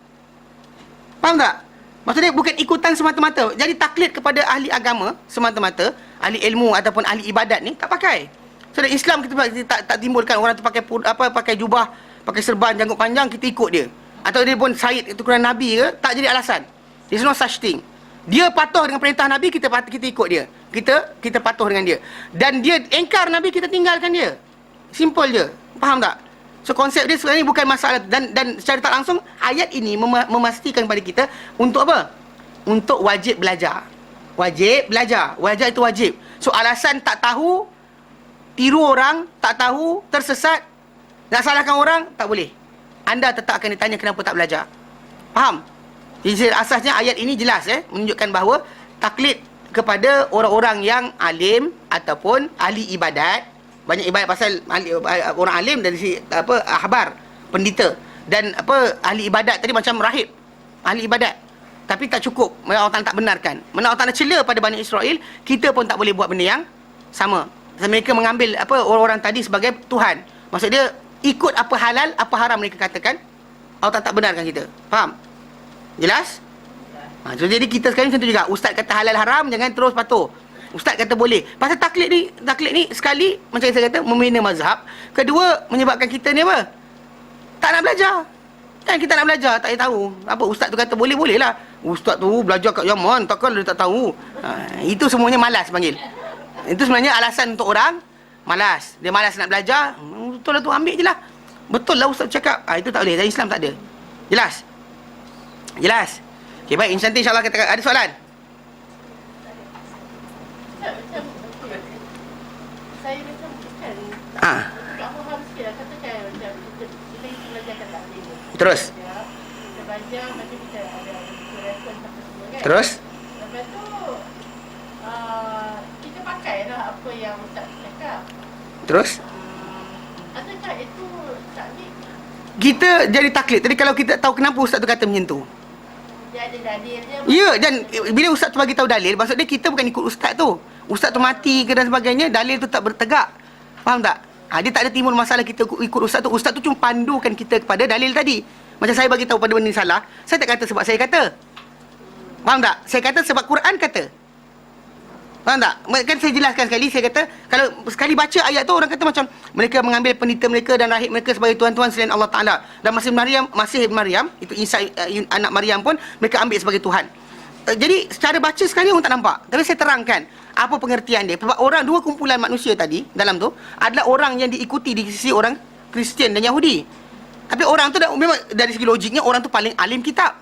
Speaker 1: Faham tak? Maksud dia bukan ikutan semata-mata. Jadi taklid kepada ahli agama semata-mata, ahli ilmu ataupun ahli ibadat ni tak pakai. So dalam Islam kita tak timbulkan orang tu pakai jubah, pakai serban janggut panjang kita ikut dia. Atau dia pun Said itu kerana Nabi ke, tak jadi alasan. There's no such thing. Dia patuh dengan perintah Nabi, kita ikut dia. Kita patuh dengan dia. Dan dia engkar Nabi, kita tinggalkan dia. Simple je. Faham tak? So konsep dia sebenarnya bukan masalah, dan secara tak langsung ayat ini memastikan kepada kita untuk apa? Untuk wajib belajar. Wajib belajar. Wajib itu wajib. So alasan tak tahu, tiru orang, tak tahu, tersesat, nak salahkan orang, tak boleh. Anda tetap akan ditanya kenapa tak belajar. Faham? Jadi asasnya ayat ini jelas menunjukkan bahawa taklid kepada orang-orang yang alim ataupun ahli ibadat. Banyak ibadat pasal orang alim dari si ahbar, pendeta, dan ahli ibadat tadi macam rahib, ahli ibadat. Tapi tak cukup, Allah Ta'ala tak benarkan. Mana Allah Ta'ala cela pada Bani Israel, kita pun tak boleh buat benda yang sama. Mereka mengambil orang-orang tadi sebagai Tuhan. Maksud dia ikut apa halal, apa haram mereka katakan, Allah Ta'ala tak benarkan kita. Faham? Jelas? So jadi kita sekarang macam tu juga. Ustaz kata halal haram, jangan terus patuh. Ustaz kata boleh. Pasal taklid ni sekali, macam yang saya kata, membina mazhab. Kedua, menyebabkan kita ni apa? Tak nak belajar. Kan kita nak belajar, tak payah tahu. Apa ustaz tu kata boleh lah. Ustaz tu belajar kat Yaman, takkan dia tak tahu. Itu semuanya malas panggil. Itu sebenarnya alasan untuk orang malas. Dia malas nak belajar. Betul lah tu, ambil je lah. Betul lah ustaz cakap. Itu tak boleh. Dalam Islam tak ada. Jelas? Jelas? Okay, baik. InsyaAllah kita ada soalan?
Speaker 2: Saya macam kan tak faham sikit lah. Katakan macam kita belajarkan taklim.
Speaker 1: Terus?
Speaker 2: Kita belajar macam kita ada reference apa semua kan.
Speaker 1: Terus?
Speaker 2: Lepas tu kita pakai lah apa yang ustaz cakap.
Speaker 1: Terus?
Speaker 2: Adakah itu taklim?
Speaker 1: Kita jadi taklid. Tadi kalau kita tahu kenapa ustaz tu kata macam tu.
Speaker 2: Dia ada dalil dia.
Speaker 1: Ya, dan bila ustaz tu bagi tahu dalil, maksud dia kita bukan ikut ustaz tu. Ustaz tu mati ke dan sebagainya, dalil tu tak bertegak. Faham tak? Dia tak ada timbul masalah kita ikut ustaz tu. Ustaz tu cuma pandukan kita kepada dalil tadi. Macam saya bagi tahu pada benda ni salah, saya tak kata sebab saya kata. Faham tak? Saya kata sebab Quran kata. Faham tak? Kan saya jelaskan sekali, saya kata kalau sekali baca ayat tu, orang kata macam mereka mengambil pendeta mereka dan rahib mereka sebagai tuan-tuan selain Allah Ta'ala. Dan Masih Maryam, itu Isa anak Maryam pun mereka ambil sebagai Tuhan. Jadi secara baca sekali orang tak nampak. Tapi saya terangkan apa pengertian dia. Sebab dua kumpulan manusia tadi dalam tu adalah orang yang diikuti di sisi orang Kristian dan Yahudi. Tapi orang tu memang dari segi logiknya orang tu paling alim kitab.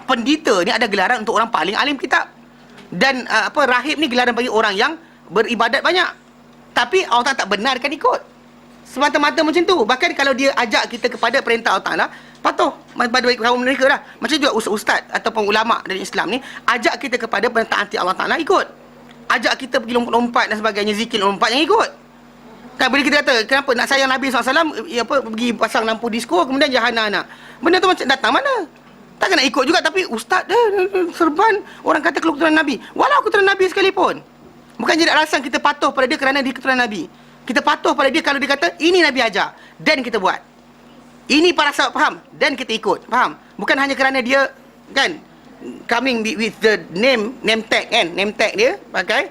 Speaker 1: Pendeta ni ada gelaran untuk orang paling alim kitab. Dan rahib ni gelaran bagi orang yang beribadat banyak. Tapi Allah Ta'ala tak benarkan ikut. Semata-mata macam tu. Bahkan kalau dia ajak kita kepada perintah Allah Ta'ala, patuh pada kaum mereka lah. Macam juga ustaz ataupun ulama' dari Islam ni ajak kita kepada perintah Allah Ta'ala, ikut. Ajak kita pergi lompat-lompat dan sebagainya, zikir lompat, yang ikut. Kan bila kita kata kenapa nak sayang Nabi SAW, pergi pasang lampu disko, kemudian jahana-ana. Benda tu macam datang mana? Takkan nak ikut juga. Tapi ustaz dia serban, orang kata keturunan Nabi. Walau keturunan Nabi sekalipun, bukan jadi alasan kita patuh pada dia kerana dia keturunan Nabi. Kita patuh pada dia kalau dia kata ini Nabi ajar, dan kita buat. Ini para sahabat faham, dan kita ikut. Faham? Bukan hanya kerana dia kan coming with the name tag kan, name tag dia pakai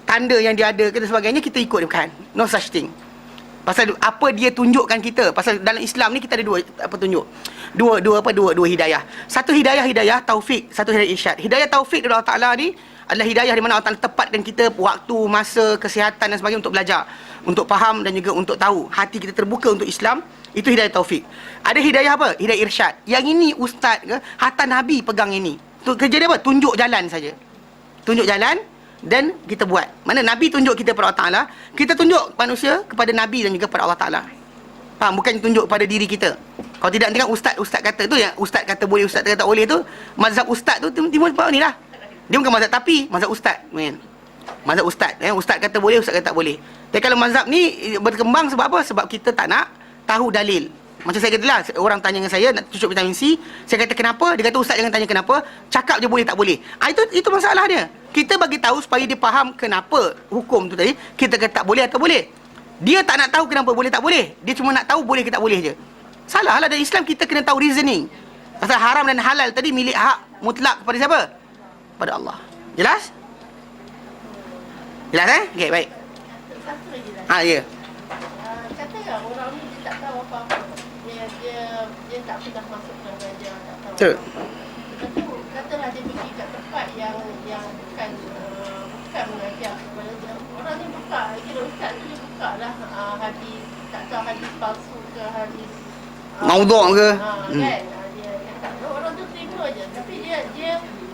Speaker 1: tanda yang dia ada dan sebagainya, kita ikut dia. Bukan. No such thing. Pasal apa dia tunjukkan kita. Pasal dalam Islam ni kita ada dua tunjuk. Dua hidayah. Satu hidayah taufik, satu hidayah irsyad. Hidayah taufik dari Allah Ta'ala ni adalah hidayah di mana Allah Ta'ala tepatkan kita waktu, masa, kesihatan dan sebagainya untuk belajar, untuk faham dan juga untuk tahu. Hati kita terbuka untuk Islam. Itu hidayah taufik. Ada hidayah apa? Hidayah irsyad. Yang ini ustaz ke, hatta Nabi pegang ini. Kerja dia apa? Tunjuk jalan saja. Tunjuk jalan dan kita buat. Mana Nabi tunjuk kita pada Allah Ta'ala, kita tunjuk manusia kepada Nabi dan juga pada Allah Ta'ala. Faham? Bukan tunjuk pada diri kita. Kalau tidak, nanti kan ustaz kata tu, yang ustaz kata boleh, ustaz kata tak boleh tu, mazhab ustaz tu timbul sebab ni lah. Dia bukan mazhab, tapi mazhab ustaz. Mazhab ustaz. Ustaz kata boleh, ustaz kata tak boleh. Tapi kalau mazhab ni berkembang sebab apa? Sebab kita tak nak tahu dalil. Macam saya kata lah, orang tanya dengan saya nak cucuk vitamin C, saya kata kenapa? Dia kata ustaz jangan tanya kenapa, cakap je boleh tak boleh. Itu masalah dia. Kita bagi tahu supaya dia faham kenapa hukum tu tadi, kita kata tak boleh atau boleh. Dia tak nak tahu kenapa boleh tak boleh. Dia cuma nak tahu boleh ke tak boleh je. Salah lah. Dalam Islam kita kena tahu reasoning. Pasal haram dan halal tadi milik hak mutlak kepada siapa? Pada Allah. Jelas? Jelas Okey, baik.
Speaker 2: Satu lagi lah.
Speaker 1: Ya.
Speaker 2: Katakan orang ni dia tak tahu apa-apa. Dia tak pernah masuk ke belajar, tak tahu.
Speaker 1: Betul.
Speaker 2: Lepas tu, katalah dia pergi kat tempat yang bukan mengajar kepada dia. Orang ni buka, kira ustaz tu dia buka lah hadis, tak tahu hadis palsu ke hadis
Speaker 1: Maudhu' ke?
Speaker 2: Kan? Dia tak tahu, orang tu terima je. Tapi dia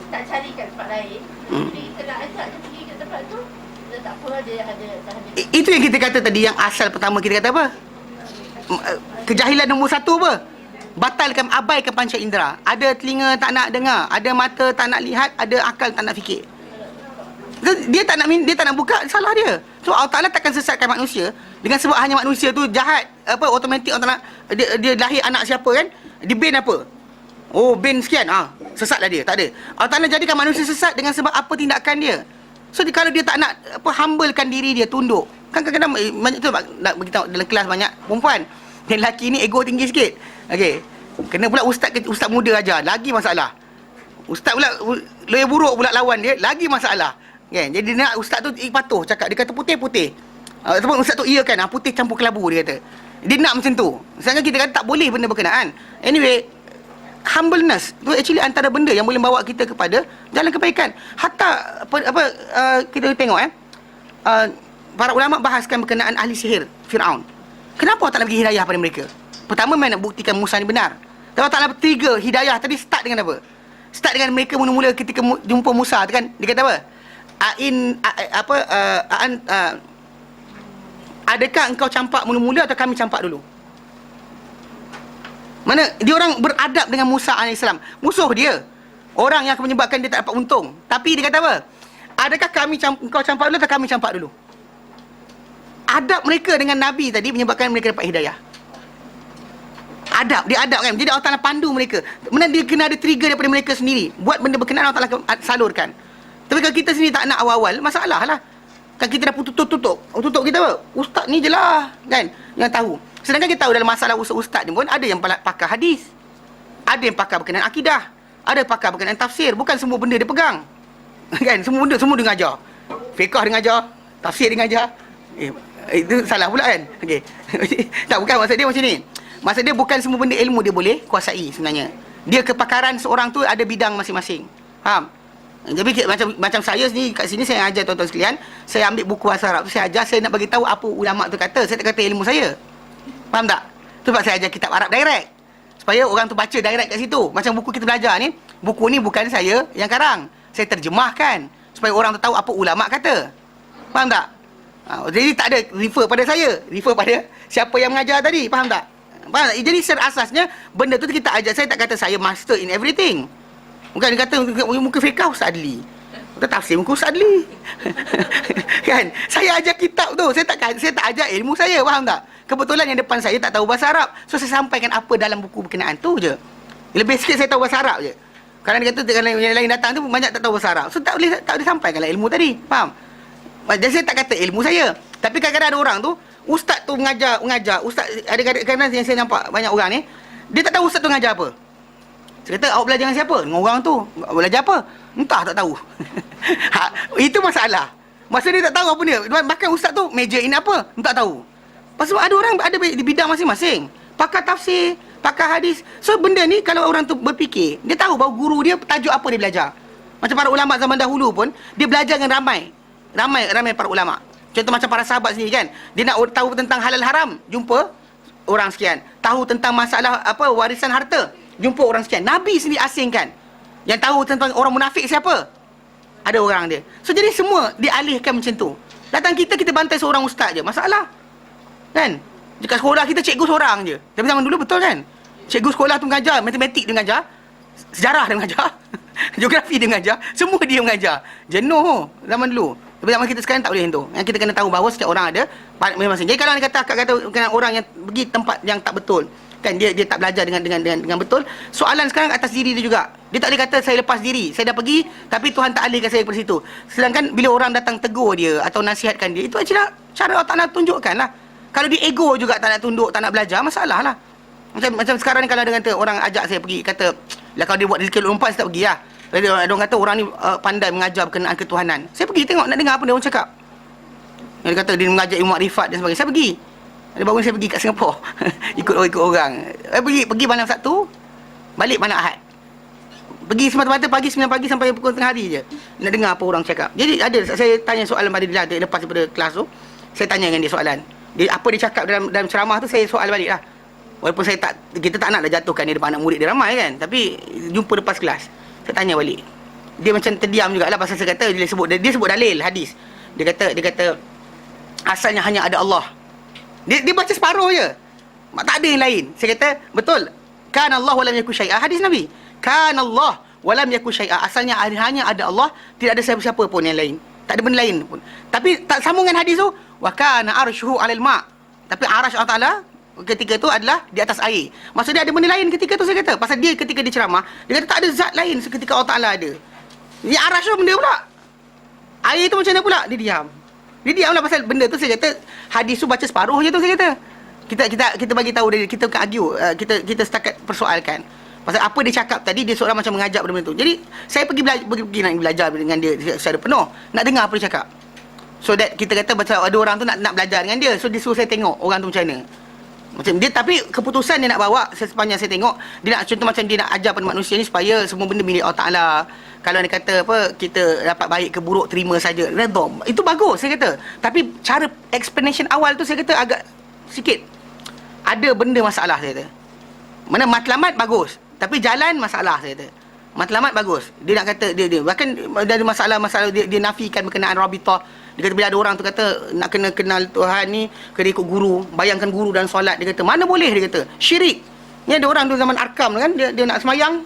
Speaker 2: tak cari kat tempat lain. Jadi kita nak ajak dia pergi kat tempat tu, dia tak apa, dia ada.
Speaker 1: Itu yang kita kata tadi, yang asal pertama kita kata apa? Kejahilan nombor satu apa? Batalkan, abaikan panca indera. Ada telinga tak nak dengar, ada mata tak nak lihat, ada akal tak nak fikir. Dia tak nak buka, salah dia. So Allah Taala takkan sesatkan manusia dengan sebab hanya manusia tu jahat, automatik Allah Taala dia lahir anak siapa kan, di bin apa, oh bin sekian, sesatlah dia. Tak ada. Allah Taala jadikan manusia sesat dengan sebab apa tindakan dia. So kalau dia tak nak humblekan diri dia, tunduk. Kan kadang-kadang banyak tu nak beritahu dalam kelas banyak perempuan, yang lelaki ni ego tinggi sikit. Okey. Kena pula ustaz muda ajar, lagi masalah. Ustaz pula lebih buruk pula lawan dia, lagi masalah. Kan? Jadi nak ustaz tu patuh cakap, dia kata putih-putih. Ataupun ustaz tu iakan, putih campur kelabu, dia kata. Dia nak macam tu. Sedangkan kita kata tak boleh benda berkenaan. Anyway, humbleness tu actually antara benda yang boleh bawa kita kepada jalan kebaikan. Hatta kita tengok para ulama bahaskan berkenaan ahli sihir Firaun. Kenapa Allah tak nak bagi hidayah pada mereka? Pertama, nak buktikan Musa ni benar. Kalau tak nak tiga hidayah tadi, start dengan apa? Start dengan mereka mula-mula ketika jumpa Musa tu kan, dia kata apa? Adakah engkau campak mula-mula atau kami campak dulu? Mana dia orang beradab dengan Musa AS, musuh dia, orang yang akan menyebabkan dia tak dapat untung. Tapi dia kata apa? Adakah engkau campak dulu atau kami campak dulu? Adab mereka dengan Nabi tadi menyebabkan mereka dapat hidayah. Dia adab kan. Jadi Allah Ta'ala pandu mereka. Mana dia kena ada trigger daripada mereka sendiri. Buat benda berkenaan, Allah Ta'ala salurkan. Tapi kalau kita sendiri tak nak awal-awal, masalah lah. Kan kita dah tutup. Tutup kita apa? Ustaz ni je lah kan, yang tahu. Sedangkan kita tahu dalam masalah ustaz ni pun ada yang pakar hadis, ada yang pakar berkenaan akidah, ada pakar berkenaan tafsir. Bukan semua benda dia pegang. Kan? Semua benda semua dia ngajar. Fiqh dia ngajar, tafsir dia ngajar. Itu salah pula kan. Okey. Tak, bukan maksud dia macam ni. Maksud dia bukan semua benda ilmu dia boleh kuasai sebenarnya. Dia kepakaran seorang tu ada bidang masing-masing. Faham? Jadi macam saya sendiri kat sini, saya ajar tuan-tuan sekalian, saya ambil buku bahasa Arab tu, saya ajar, saya nak bagi tahu apa ulama tu kata. Saya tak kata ilmu saya. Faham tak? Tu sebab saya ajar kitab Arab direct, supaya orang tu baca direct kat situ. Macam buku kita belajar ni, buku ni bukan saya yang karang, saya terjemahkan supaya orang tu tahu apa ulama kata. Faham tak? Jadi tak ada refer pada saya, refer pada siapa yang mengajar tadi. Faham tak? Jadi serasasnya benda tu kita ajar. Saya tak kata saya master in everything. Bukan dia kata muka fiqh Ustaz Adli, kita tafsir muka Ustaz Adli. Kan? Saya ajar kitab tu, saya tak ajar ilmu saya. Faham tak? Kebetulan yang depan saya tak tahu bahasa Arab, so saya sampaikan apa dalam buku berkenaan tu je. Lebih sikit saya tahu bahasa Arab je. Kalau dia kata yang lain datang tu banyak tak tahu bahasa Arab, so tak boleh sampaikanlah ilmu tadi. Faham? Jadi saya tak kata ilmu saya. Tapi kadang-kadang ada orang tu, ustaz tu mengajar, ustaz, ada kadang-kadang yang saya nampak banyak orang ni, dia tak tahu ustaz tu mengajar apa. Saya kata, awak belajar dengan siapa? Dengan orang tu. Belajar apa? Entah, tak tahu. Itu masalah. Masa dia tak tahu apa dia. Bahkan ustaz tu major in apa? Tak tahu. Pasal ada orang ada di bidang masing-masing. Pakar tafsir, pakar hadis. So benda ni kalau orang tu berfikir, dia tahu bahawa guru dia tajuk apa dia belajar. Macam para ulama zaman dahulu pun, dia belajar dengan ramai para ulama. Contoh macam para sahabat sendiri kan, dia nak tahu tentang halal haram, jumpa orang sekian. Tahu tentang masalah warisan harta, jumpa orang sekian. Nabi sendiri asingkan. Yang tahu tentang orang munafik siapa, ada orang dia. So jadi semua dialihkan macam tu. Datang kita bantai seorang ustaz je, masalah kan? Dekat sekolah kita cikgu seorang je. Tapi zaman dulu betul kan, cikgu sekolah tu mengajar, matematik dia mengajar, sejarah dia mengajar, geografi dia mengajar, semua dia mengajar. Jenuh zaman dulu. Tapi zaman kita sekarang tak boleh tu. Yang kita kena tahu bahawa setiap orang ada masing-masing. Jadi kalau akak kata orang yang pergi tempat yang tak betul, kan dia tak belajar dengan betul, soalan sekarang atas diri dia juga. Dia tak boleh kata saya lepas diri, saya dah pergi tapi Tuhan tak alihkan saya ke situ. Sedangkan bila orang datang tegur dia atau nasihatkan dia, itu adalah cara Allah Ta'ala tunjukkan lah. Kalau dia ego juga tak nak tunduk, tak nak belajar, masalah lah. Macam sekarang ni kalau dia kata, orang ajak saya pergi, kata lah kalau dia buat rezeki lompat, saya tak pergi lah. Dia orang kata orang ni pandai mengajar berkenaan ketuhanan. Saya pergi tengok, nak dengar apa dia orang cakap. Dia kata dia mengajar ilmu makrifat dan sebagainya. Saya pergi. Ada baru saya pergi kat Singapura. ikut orang. Pergi malam Sabtu, balik malam Ahad. Pergi semata-mata pagi 9 pagi sampai pukul tengah hari je. Nak dengar apa orang cakap. Jadi ada, saya tanya soalan pada dia lepas daripada kelas tu. Saya tanya dengan dia soalan. Apa dia cakap dalam ceramah tu, saya soal balik lah. Walaupun kita tak nak dah jatuhkan dia depan anak murid dia ramai kan. Tapi jumpa lepas kelas, saya tanya balik. Dia macam terdiam jugalah pasal saya kata dia sebut dalil hadis. Dia kata asalnya hanya ada Allah. Dia baca separuh je. Tak ada yang lain. Saya kata, betul. Kana Allah wa lam yakun syai'a. Hadis Nabi. Kana Allah wa lam yakun syai'a. Asalnya hanya ada Allah, tidak ada siapa-siapa pun yang lain. Tak ada benda lain pun. Tapi tak sambungan hadis tu, wa kana arshuhu 'alal ma'. Tapi arasy Allah Taala ketika tu adalah di atas air. Maksudnya ada benda lain ketika tu saya kata. Pasal dia ketika dia ceramah, dia kata tak ada zat lain seketika Allah Taala ada. Yang arasy tu benda pula. Air tu macam mana pula? Dia diam. Dia diam lah pasal benda tu saya kata hadis tu baca separuh je tu saya kata. Kita bagi tahu dia, kita bukan argue, kita setakat persoalkan. Pasal apa dia cakap tadi, dia seorang macam mengajak benda tu. Jadi saya pergi nak belajar dengan dia secara penuh, nak dengar apa dia cakap. So that kita kata macam ada orang tu nak belajar dengan dia. So dia suruh saya tengok orang tu macam mana. Macam dia, tapi keputusan dia nak bawa sepanjang saya tengok, dia nak contoh macam dia nak ajar pada manusia ni supaya semua benda milik Allah Taala. Kalau dia kata apa, kita dapat baik ke buruk terima saja, redha. Itu bagus saya kata. Tapi cara explanation awal tu saya kata agak sikit ada benda masalah saya kata. Mana matlamat bagus, tapi jalan masalah saya kata. Matlamat bagus. Dia nak kata dia bahkan ada masalah dia nafikan berkenaan rabitah. Dia kata bila ada orang tu kata nak kena kenal Tuhan ni kena ikut guru, bayangkan guru dan solat, dia kata mana boleh, dia kata syirik. Ni ada orang tu zaman Arkam kan, dia nak semayang,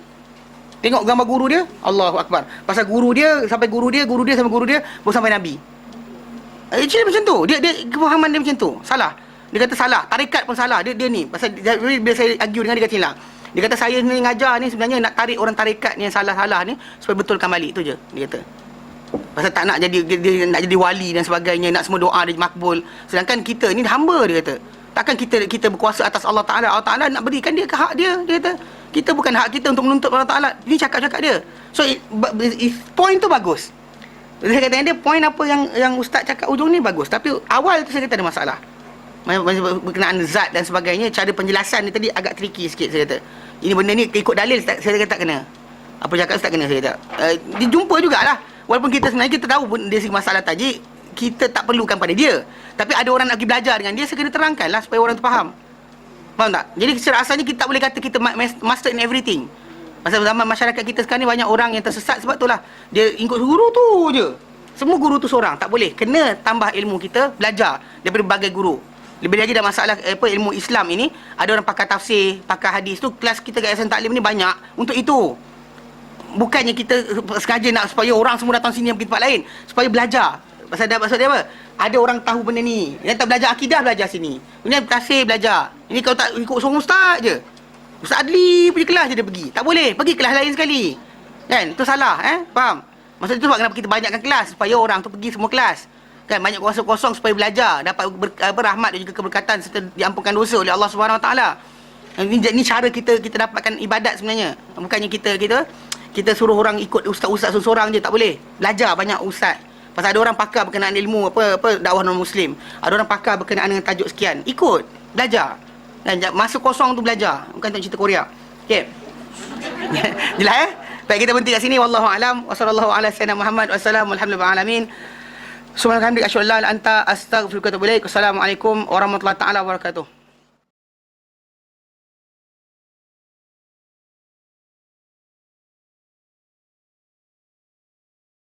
Speaker 1: tengok gambar guru dia, Allahu Akbar. Pasal guru dia sampai guru dia sampai guru dia baru sampai Nabi. Actually macam tu. Dia kefahaman dia macam tu. Salah. Dia kata salah. Tarikat pun salah. Dia ni. Pasal bila saya argue dengan dia kata hilang. Dia kata saya ni ngajar ni sebenarnya nak tarik orang tarikat ni yang salah-salah ni supaya betulkan balik tu je. Dia kata. Pasal tak nak jadi dia nak jadi wali dan sebagainya, nak semua doa dia makbul. Sedangkan kita ni hamba, dia kata. Takkan kita berkuasa atas Allah Taala. Allah Taala nak berikan dia ke hak dia, dia kata. Kita bukan hak kita untuk menuntut Allah Taala. Ini cakap-cakap dia. So point tu bagus. Saya kata dia point apa yang ustaz cakap ujung ni bagus, tapi awal tu saya kata ada masalah. Berkenaan zat dan sebagainya, cara penjelasan ni tadi agak tricky sikit saya kata. Ini benda ni ikut dalil saya kata tak kena. Apa cakap tak kena saya kata. Dia jumpa jugalah. Walaupun kita sebenarnya kita tahu pun dia masalah tajuk, kita tak perlukan pada dia. Tapi ada orang nak pergi belajar dengan dia, saya kena terangkanlah supaya orang tu faham. Faham tak? Jadi secara asalnya kita tak boleh kata kita master in everything. Pasal zaman masyarakat kita sekarang ni banyak orang yang tersesat sebab itulah. Dia ikut guru tu je. Semua guru tu seorang, tak boleh. Kena tambah ilmu kita, belajar daripada berbagai guru. Lebih lagi dah masalah ilmu Islam ini, ada orang pakar tafsir, pakar hadis tu, kelas kita kat Yayasan Taklim ni banyak untuk itu. Bukannya kita sengaja nak supaya orang semua datang sini pergi tempat lain, supaya belajar. Pasal dia apa? Ada orang tahu benda ni. Yang tak belajar akidah belajar sini. Ini tafsir belajar. Ini kalau tak ikut seorang ustaz je. Ustaz Adli punya kelas je dia pergi. Tak boleh, pergi kelas lain sekali. Kan? Itu salah, faham? Maksud itu sebab kenapa kita banyakkan kelas, supaya orang tu pergi semua kelas. Kan banyak kosong-kosong supaya belajar, dapat berahmat dan juga keberkatan serta diampunkan dosa oleh Allah Subhanahu Wa Taala. Ini cara kita dapatkan ibadat sebenarnya. Bukannya kita suruh orang ikut ustaz-ustaz seorang je, tak boleh. Belajar banyak ustaz. Pasal ada orang pakar berkenaan ilmu apa dakwah non muslim. Ada orang pakar berkenaan dengan tajuk sekian. Ikut, belajar. Dan masa kosong tu belajar, bukan tengok cerita Korea. Okey. Jelas Baik, kita berhenti kat sini. Wallahu a'lam. Wa sallallahu ala sayyidina Muhammad wa sallam alhamdulillahi alamin. Subhanallah, asyhadu an la ilaha illa anta astaghfiruka wa atubu ilaik. Wassalamualaikum warahmatullahi taala wabarakatuh.